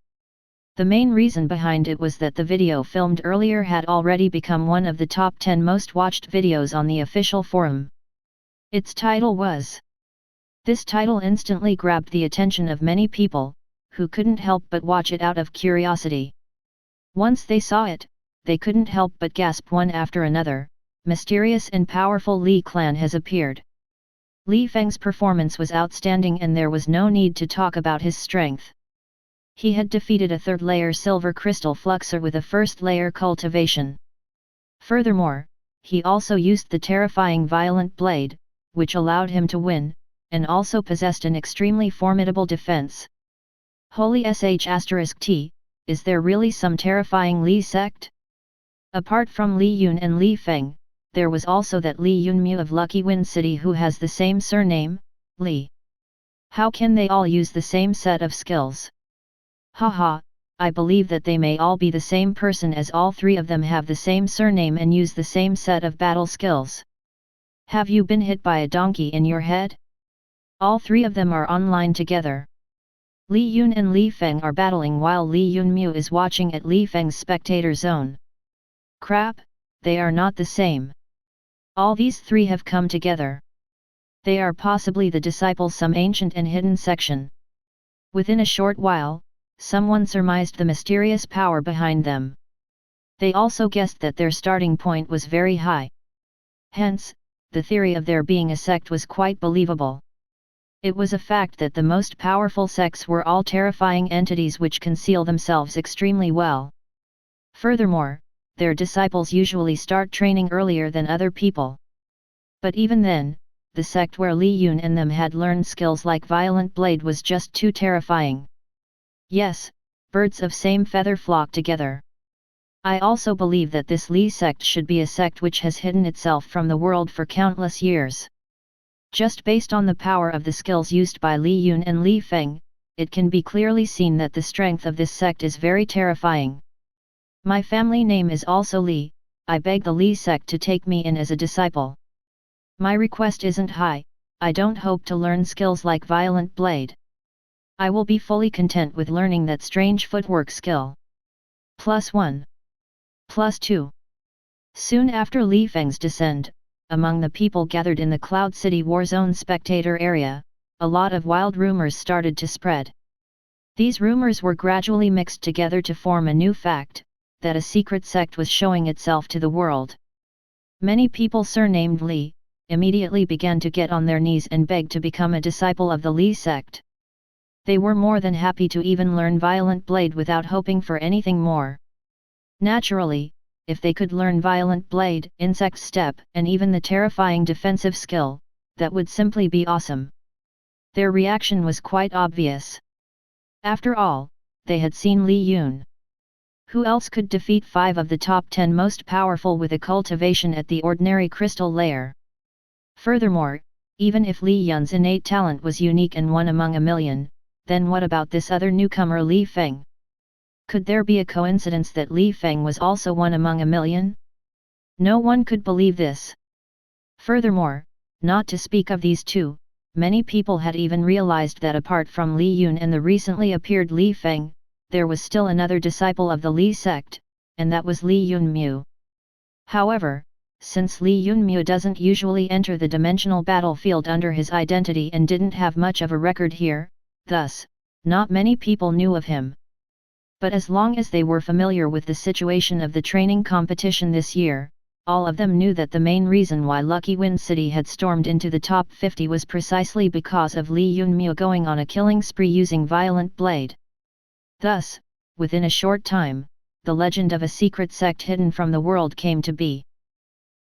The main reason behind it was that the video filmed earlier had already become one of the top 10 most watched videos on the official forum. Its title was. This title instantly grabbed the attention of many people, who couldn't help but watch it out of curiosity. Once they saw it, they couldn't help but gasp one after another, "Mysterious and powerful Li clan has appeared." Li Feng's performance was outstanding and there was no need to talk about his strength. He had defeated a 3rd-layer silver crystal Fluxer with a 1st-layer cultivation. Furthermore, he also used the terrifying Violent Blade, which allowed him to win, and also possessed an extremely formidable defense. Holy S.H.A.D.W, is there really some terrifying Li sect? Apart from Li Yun and Li Feng, there was also that Li Yunmu of Lucky Wind City who has the same surname, Li. How can they all use the same set of skills? Haha, I believe that they may all be the same person, as all three of them have the same surname and use the same set of battle skills. Have you been hit by a donkey in your head? All three of them are online together. Li Yun and Li Feng are battling while Li Yunmu is watching at Li Feng's spectator zone. Crap, they are not the same. All these three have come together. They are possibly the disciples some ancient and hidden section. Within a short while, someone surmised the mysterious power behind them. They also guessed that their starting point was very high. Hence, the theory of there being a sect was quite believable. It was a fact that the most powerful sects were all terrifying entities which conceal themselves extremely well. Furthermore, their disciples usually start training earlier than other people. But even then, the sect where Li Yun and them had learned skills like Violent Blade was just too terrifying. Yes, birds of same feather flock together. I also believe that this Li sect should be a sect which has hidden itself from the world for countless years. Just based on the power of the skills used by Li Yun and Li Feng, it can be clearly seen that the strength of this sect is very terrifying. My family name is also Li. I beg the Li sect to take me in as a disciple. My request isn't high, I don't hope to learn skills like Violent Blade. I will be fully content with learning that strange footwork skill. +1. +2. Soon after Li Feng's descent, among the people gathered in the Cloud City Warzone spectator area, a lot of wild rumors started to spread. These rumors were gradually mixed together to form a new fact, that a secret sect was showing itself to the world. Many people surnamed Li immediately began to get on their knees and beg to become a disciple of the Li sect. They were more than happy to even learn Violent Blade without hoping for anything more. Naturally, if they could learn Violent Blade, Insect Step, and even the terrifying defensive skill, that would simply be awesome. Their reaction was quite obvious. After all, they had seen Li Yun. Who else could defeat 5 of the top 10 most powerful with a cultivation at the ordinary crystal layer? Furthermore, even if Li Yun's innate talent was unique and one among a million, then what about this other newcomer Li Feng? Could there be a coincidence that Li Feng was also one among a million? No one could believe this. Furthermore, not to speak of these two, many people had even realized that apart from Li Yun and the recently appeared Li Feng, there was still another disciple of the Li sect, and that was Li Yunmu. However, since Li Yunmu doesn't usually enter the dimensional battlefield under his identity and didn't have much of a record here, thus, not many people knew of him. But as long as they were familiar with the situation of the training competition this year, all of them knew that the main reason why Lucky Wind City had stormed into the top 50 was precisely because of Li Yunmu going on a killing spree using Violent Blade. Thus, within a short time, the legend of a secret sect hidden from the world came to be.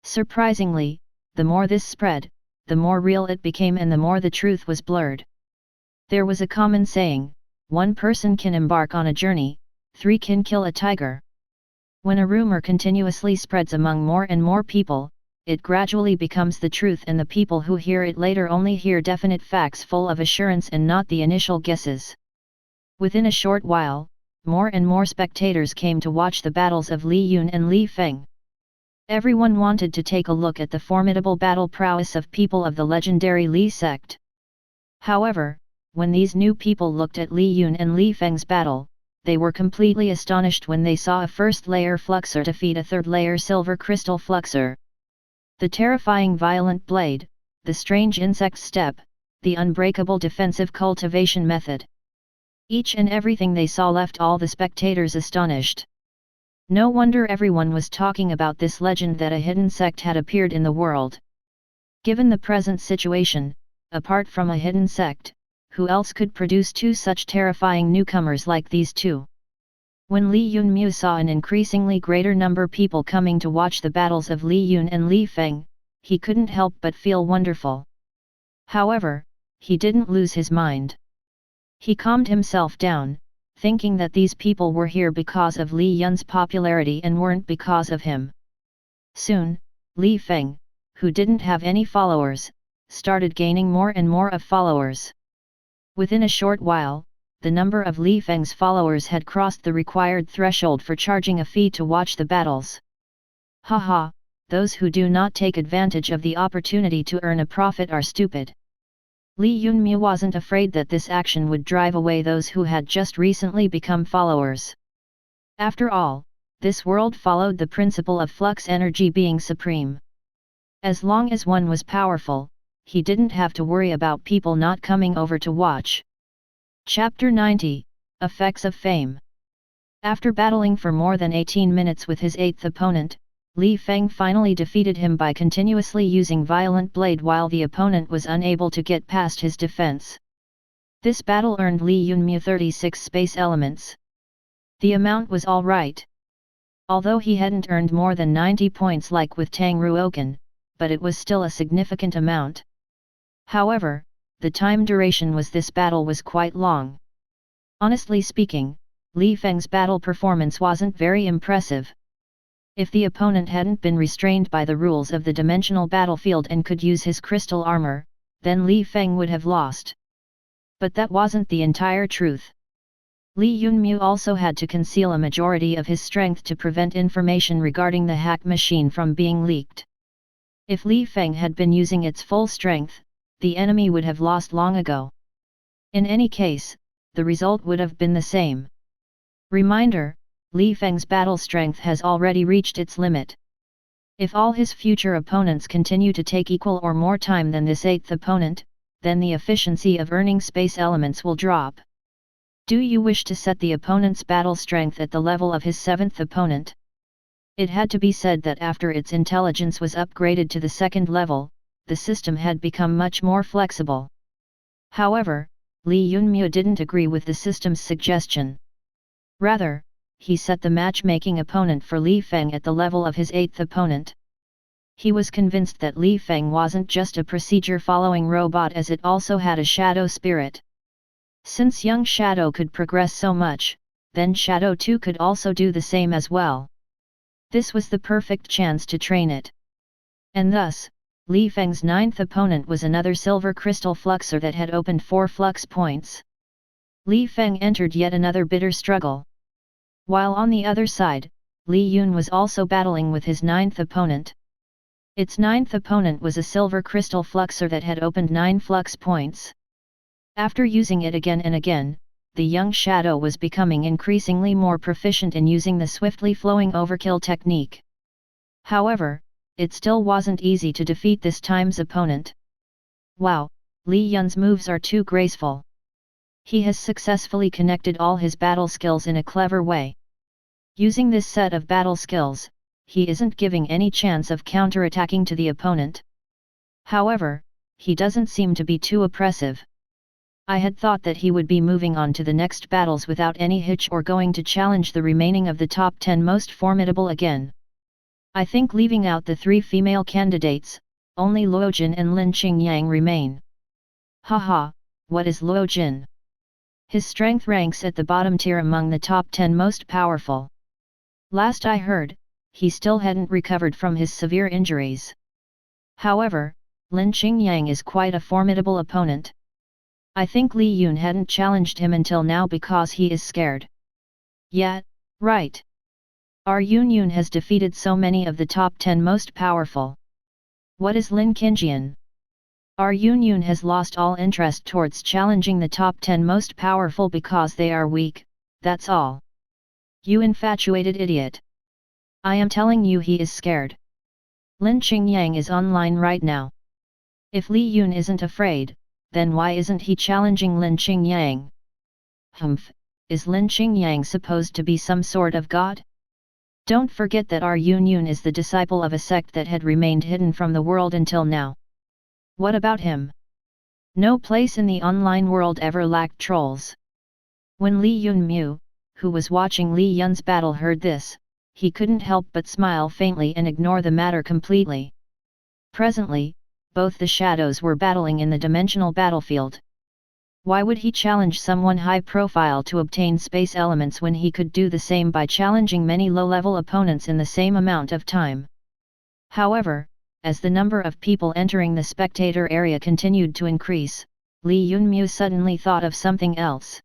Surprisingly, the more this spread, the more real it became and the more the truth was blurred. There was a common saying, 1 person can embark on a journey, 3 can kill a tiger. When a rumor continuously spreads among more and more people, it gradually becomes the truth, and the people who hear it later only hear definite facts full of assurance and not the initial guesses. Within a short while, more and more spectators came to watch the battles of Li Yun and Li Feng. Everyone wanted to take a look at the formidable battle prowess of people of the legendary Li sect. However, when these new people looked at Li Yun and Li Feng's battle, they were completely astonished when they saw a first-layer Fluxer defeat a third-layer Silver Crystal Fluxer. The terrifying Violent Blade, the strange Insect Step, the unbreakable defensive cultivation method. Each and everything they saw left all the spectators astonished. No wonder everyone was talking about this legend that a hidden sect had appeared in the world. Given the present situation, apart from a hidden sect, who else could produce 2 such terrifying newcomers like these two? When Li Yunmu saw an increasingly greater number of people coming to watch the battles of Li Yun and Li Feng, he couldn't help but feel wonderful. However, he didn't lose his mind. He calmed himself down, thinking that these people were here because of Li Yun's popularity and weren't because of him. Soon, Li Feng, who didn't have any followers, started gaining more and more of followers. Within a short while, the number of Li Feng's followers had crossed the required threshold for charging a fee to watch the battles. Haha, those who do not take advantage of the opportunity to earn a profit are stupid. Li Yunmu wasn't afraid that this action would drive away those who had just recently become followers. After all, this world followed the principle of flux energy being supreme. As long as one was powerful, he didn't have to worry about people not coming over to watch. Chapter 90, Effects of Fame. After battling for more than 18 minutes with his eighth opponent, Li Feng finally defeated him by continuously using Violent Blade while the opponent was unable to get past his defense. This battle earned Li Yunmu 36 space elements. The amount was alright. Although he hadn't earned more than 90 points like with Tang Ruokan, but it was still a significant amount. However, the time duration this battle was quite long. Honestly speaking, Li Feng's battle performance wasn't very impressive. If the opponent hadn't been restrained by the rules of the dimensional battlefield and could use his crystal armor, then Li Feng would have lost. But that wasn't the entire truth. Li Yunmu also had to conceal a majority of his strength to prevent information regarding the hack machine from being leaked. If Li Feng had been using its full strength, the enemy would have lost long ago. In any case, the result would have been the same. Reminder: Li Feng's battle strength has already reached its limit. If all his future opponents continue to take equal or more time than this eighth opponent, then the efficiency of earning space elements will drop. Do you wish to set the opponent's battle strength at the level of his seventh opponent? It had to be said that after its intelligence was upgraded to the second level, the system had become much more flexible. However, Li Yunmu didn't agree with the system's suggestion. Rather, he set the matchmaking opponent for Li Feng at the level of his eighth opponent. He was convinced that Li Feng wasn't just a procedure-following robot as it also had a shadow spirit. Since young Shadow could progress so much, then Shadow 2 could also do the same as well. This was the perfect chance to train it. And thus, Li Feng's ninth opponent was another silver crystal fluxer that had opened 4 flux points. Li Feng entered yet another bitter struggle. While on the other side, Li Yun was also battling with his ninth opponent. Its ninth opponent was a silver crystal fluxer that had opened 9 flux points. After using it again and again, the young Shadow was becoming increasingly more proficient in using the swiftly flowing overkill technique. However, it still wasn't easy to defeat this time's opponent. Wow, Li Yun's moves are too graceful. He has successfully connected all his battle skills in a clever way. Using this set of battle skills, he isn't giving any chance of counterattacking to the opponent. However, he doesn't seem to be too oppressive. I had thought that he would be moving on to the next battles without any hitch or going to challenge the remaining of the top 10 most formidable again. I think leaving out the 3 female candidates, only Luojin and Lin Qingyang remain. Haha, what is Luojin? His strength ranks at the bottom tier among the top 10 most powerful. Last I heard, he still hadn't recovered from his severe injuries. However, Lin Qingyang is quite a formidable opponent. I think Li Yun hadn't challenged him until now because he is scared. Yeah, right. Our Yun has defeated so many of the top 10 most powerful. What is Lin Qinjian? Our Yun has lost all interest towards challenging the top 10 most powerful because they are weak, that's all. You infatuated idiot. I am telling you he is scared. Lin Qingyang is online right now. If Li Yun isn't afraid, then why isn't he challenging Lin Qingyang? Humph, is Lin Qingyang supposed to be some sort of god? Don't forget that our Yun is the disciple of a sect that had remained hidden from the world until now. What about him? No place in the online world ever lacked trolls. When Li Yunmu, who was watching Li Yun's battle, heard this, he couldn't help but smile faintly and ignore the matter completely. Presently, both the shadows were battling in the dimensional battlefield. Why would he challenge someone high-profile to obtain space elements when he could do the same by challenging many low-level opponents in the same amount of time? However, as the number of people entering the spectator area continued to increase, Li Yunmu suddenly thought of something else.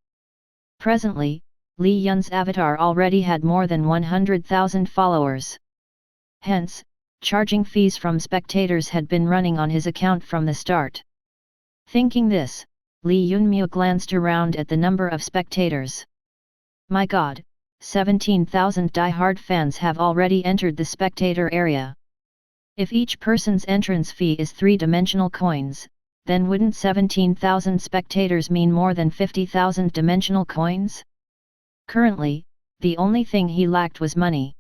Presently, Li Yun's avatar already had more than 100,000 followers. Hence, charging fees from spectators had been running on his account from the start. Thinking this, Li Yunmu glanced around at the number of spectators. My god, 17,000 die-hard fans have already entered the spectator area. If each person's entrance fee is 3-dimensional coins, then wouldn't 17,000 spectators mean more than 50,000 dimensional coins? Currently, the only thing he lacked was money.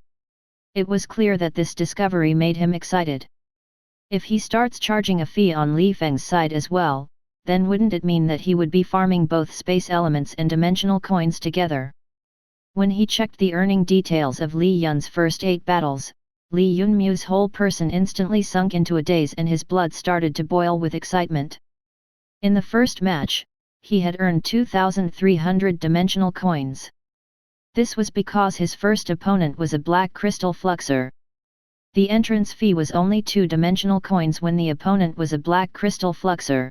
It was clear that this discovery made him excited. If he starts charging a fee on Li Feng's side as well, then wouldn't it mean that he would be farming both space elements and dimensional coins together? When he checked the earning details of Li Yun's first 8 battles, Li Yunmu's whole person instantly sunk into a daze and his blood started to boil with excitement. In the first match, he had earned 2,300 dimensional coins. This was because his first opponent was a black crystal fluxer. The entrance fee was only 2-dimensional coins when the opponent was a black crystal fluxer.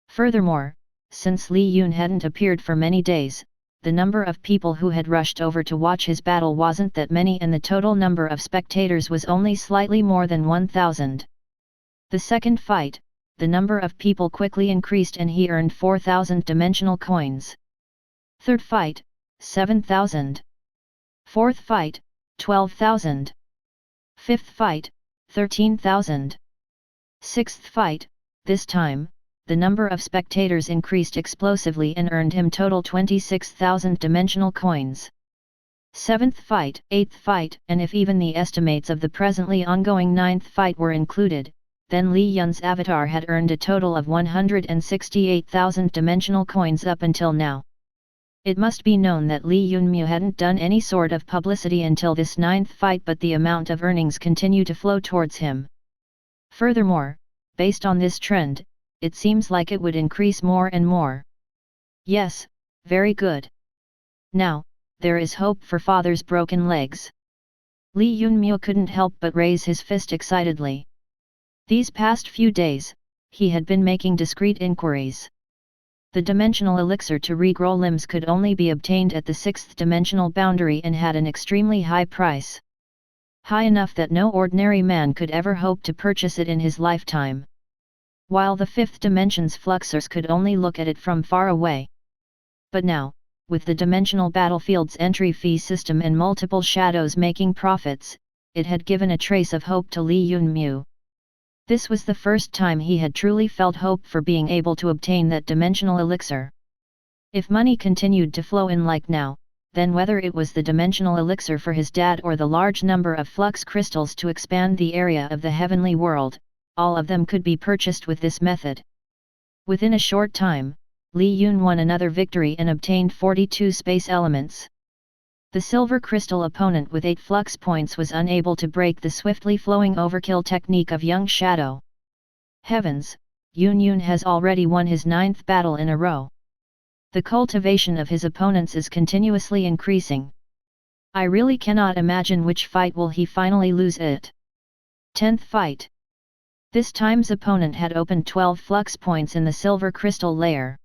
Furthermore, since Li Yun hadn't appeared for many days, the number of people who had rushed over to watch his battle wasn't that many and the total number of spectators was only slightly more than 1,000. The second fight, the number of people quickly increased and he earned 4,000 dimensional coins. Third fight, 7,000. Fourth fight, 12,000. Fifth fight, 13,000. Sixth fight, this time, the number of spectators increased explosively and earned him total 26,000 dimensional coins. Seventh fight, eighth fight, and if even the estimates of the presently ongoing ninth fight were included, then Li Yun's avatar had earned a total of 168,000 dimensional coins up until now. It must be known that Li Yunmu hadn't done any sort of publicity until this ninth fight, but the amount of earnings continue to flow towards him. Furthermore, based on this trend, it seems like it would increase more and more. Yes, very good. Now, there is hope for father's broken legs. Li Yunmu couldn't help but raise his fist excitedly. These past few days, he had been making discreet inquiries. The dimensional elixir to regrow limbs could only be obtained at the 6th dimensional boundary and had an extremely high price. High enough that no ordinary man could ever hope to purchase it in his lifetime. While the 5th dimension's fluxers could only look at it from far away. But now, with the dimensional battlefield's entry fee system and multiple shadows making profits, it had given a trace of hope to Li Yunmu. This was the first time he had truly felt hope for being able to obtain that dimensional elixir. If money continued to flow in like now, then whether it was the dimensional elixir for his dad or the large number of flux crystals to expand the area of the heavenly world, all of them could be purchased with this method. Within a short time, Li Yun won another victory and obtained 42 space elements. The silver crystal opponent with 8 flux points was unable to break the swiftly flowing overkill technique of young Shadow. Heavens, Yun has already won his 9th battle in a row. The cultivation of his opponents is continuously increasing. I really cannot imagine which fight will he finally lose it. 10th fight. This time's opponent had opened 12 flux points in the silver crystal layer.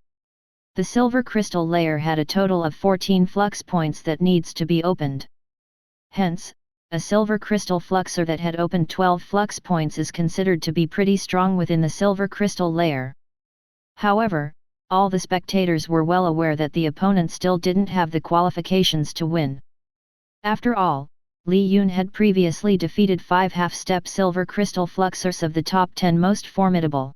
The silver crystal layer had a total of 14 flux points that needs to be opened. Hence, a silver crystal fluxer that had opened 12 flux points is considered to be pretty strong within the silver crystal layer. However, all the spectators were well aware that the opponent still didn't have the qualifications to win. After all, Li Yun had previously defeated 5 half-step silver crystal fluxers of the top 10 most formidable.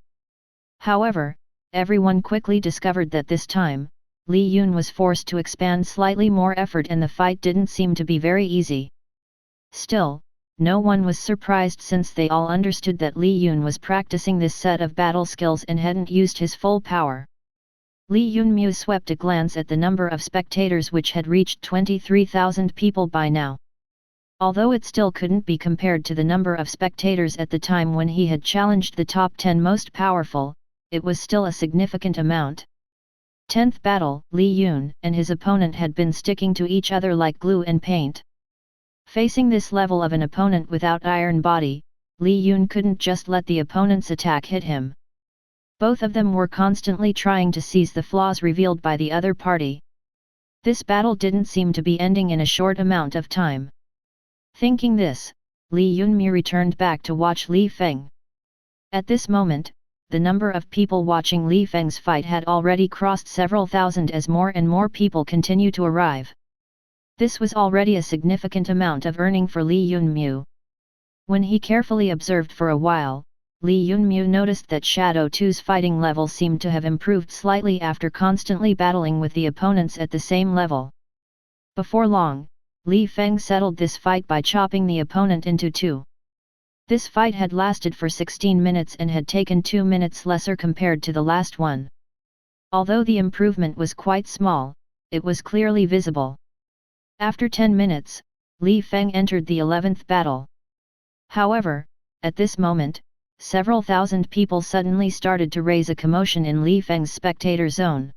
However, everyone quickly discovered that this time, Li Yun was forced to expand slightly more effort and the fight didn't seem to be very easy. Still, no one was surprised since they all understood that Li Yun was practicing this set of battle skills and hadn't used his full power. Li Yunmu swept a glance at the number of spectators which had reached 23,000 people by now. Although it still couldn't be compared to the number of spectators at the time when he had challenged the top 10 most powerful, it was still a significant amount. 10th battle, Li Yun and his opponent had been sticking to each other like glue and paint. Facing this level of an opponent without iron body, Li Yun couldn't just let the opponent's attack hit him. Both of them were constantly trying to seize the flaws revealed by the other party. This battle didn't seem to be ending in a short amount of time. Thinking this, Li Yunmu returned back to watch Li Feng. At this moment, the number of people watching Li Feng's fight had already crossed several thousand as more and more people continue to arrive. This was already a significant amount of earning for Li Yunmu. When he carefully observed for a while, Li Yunmu noticed that S.H.A.D.O.W's fighting level seemed to have improved slightly after constantly battling with the opponents at the same level. Before long, Li Feng settled this fight by chopping the opponent into two. This fight had lasted for 16 minutes and had taken 2 minutes lesser compared to the last one. Although the improvement was quite small, it was clearly visible. After 10 minutes, Li Feng entered the 11th battle. However, at this moment, several thousand people suddenly started to raise a commotion in Li Feng's spectator zone.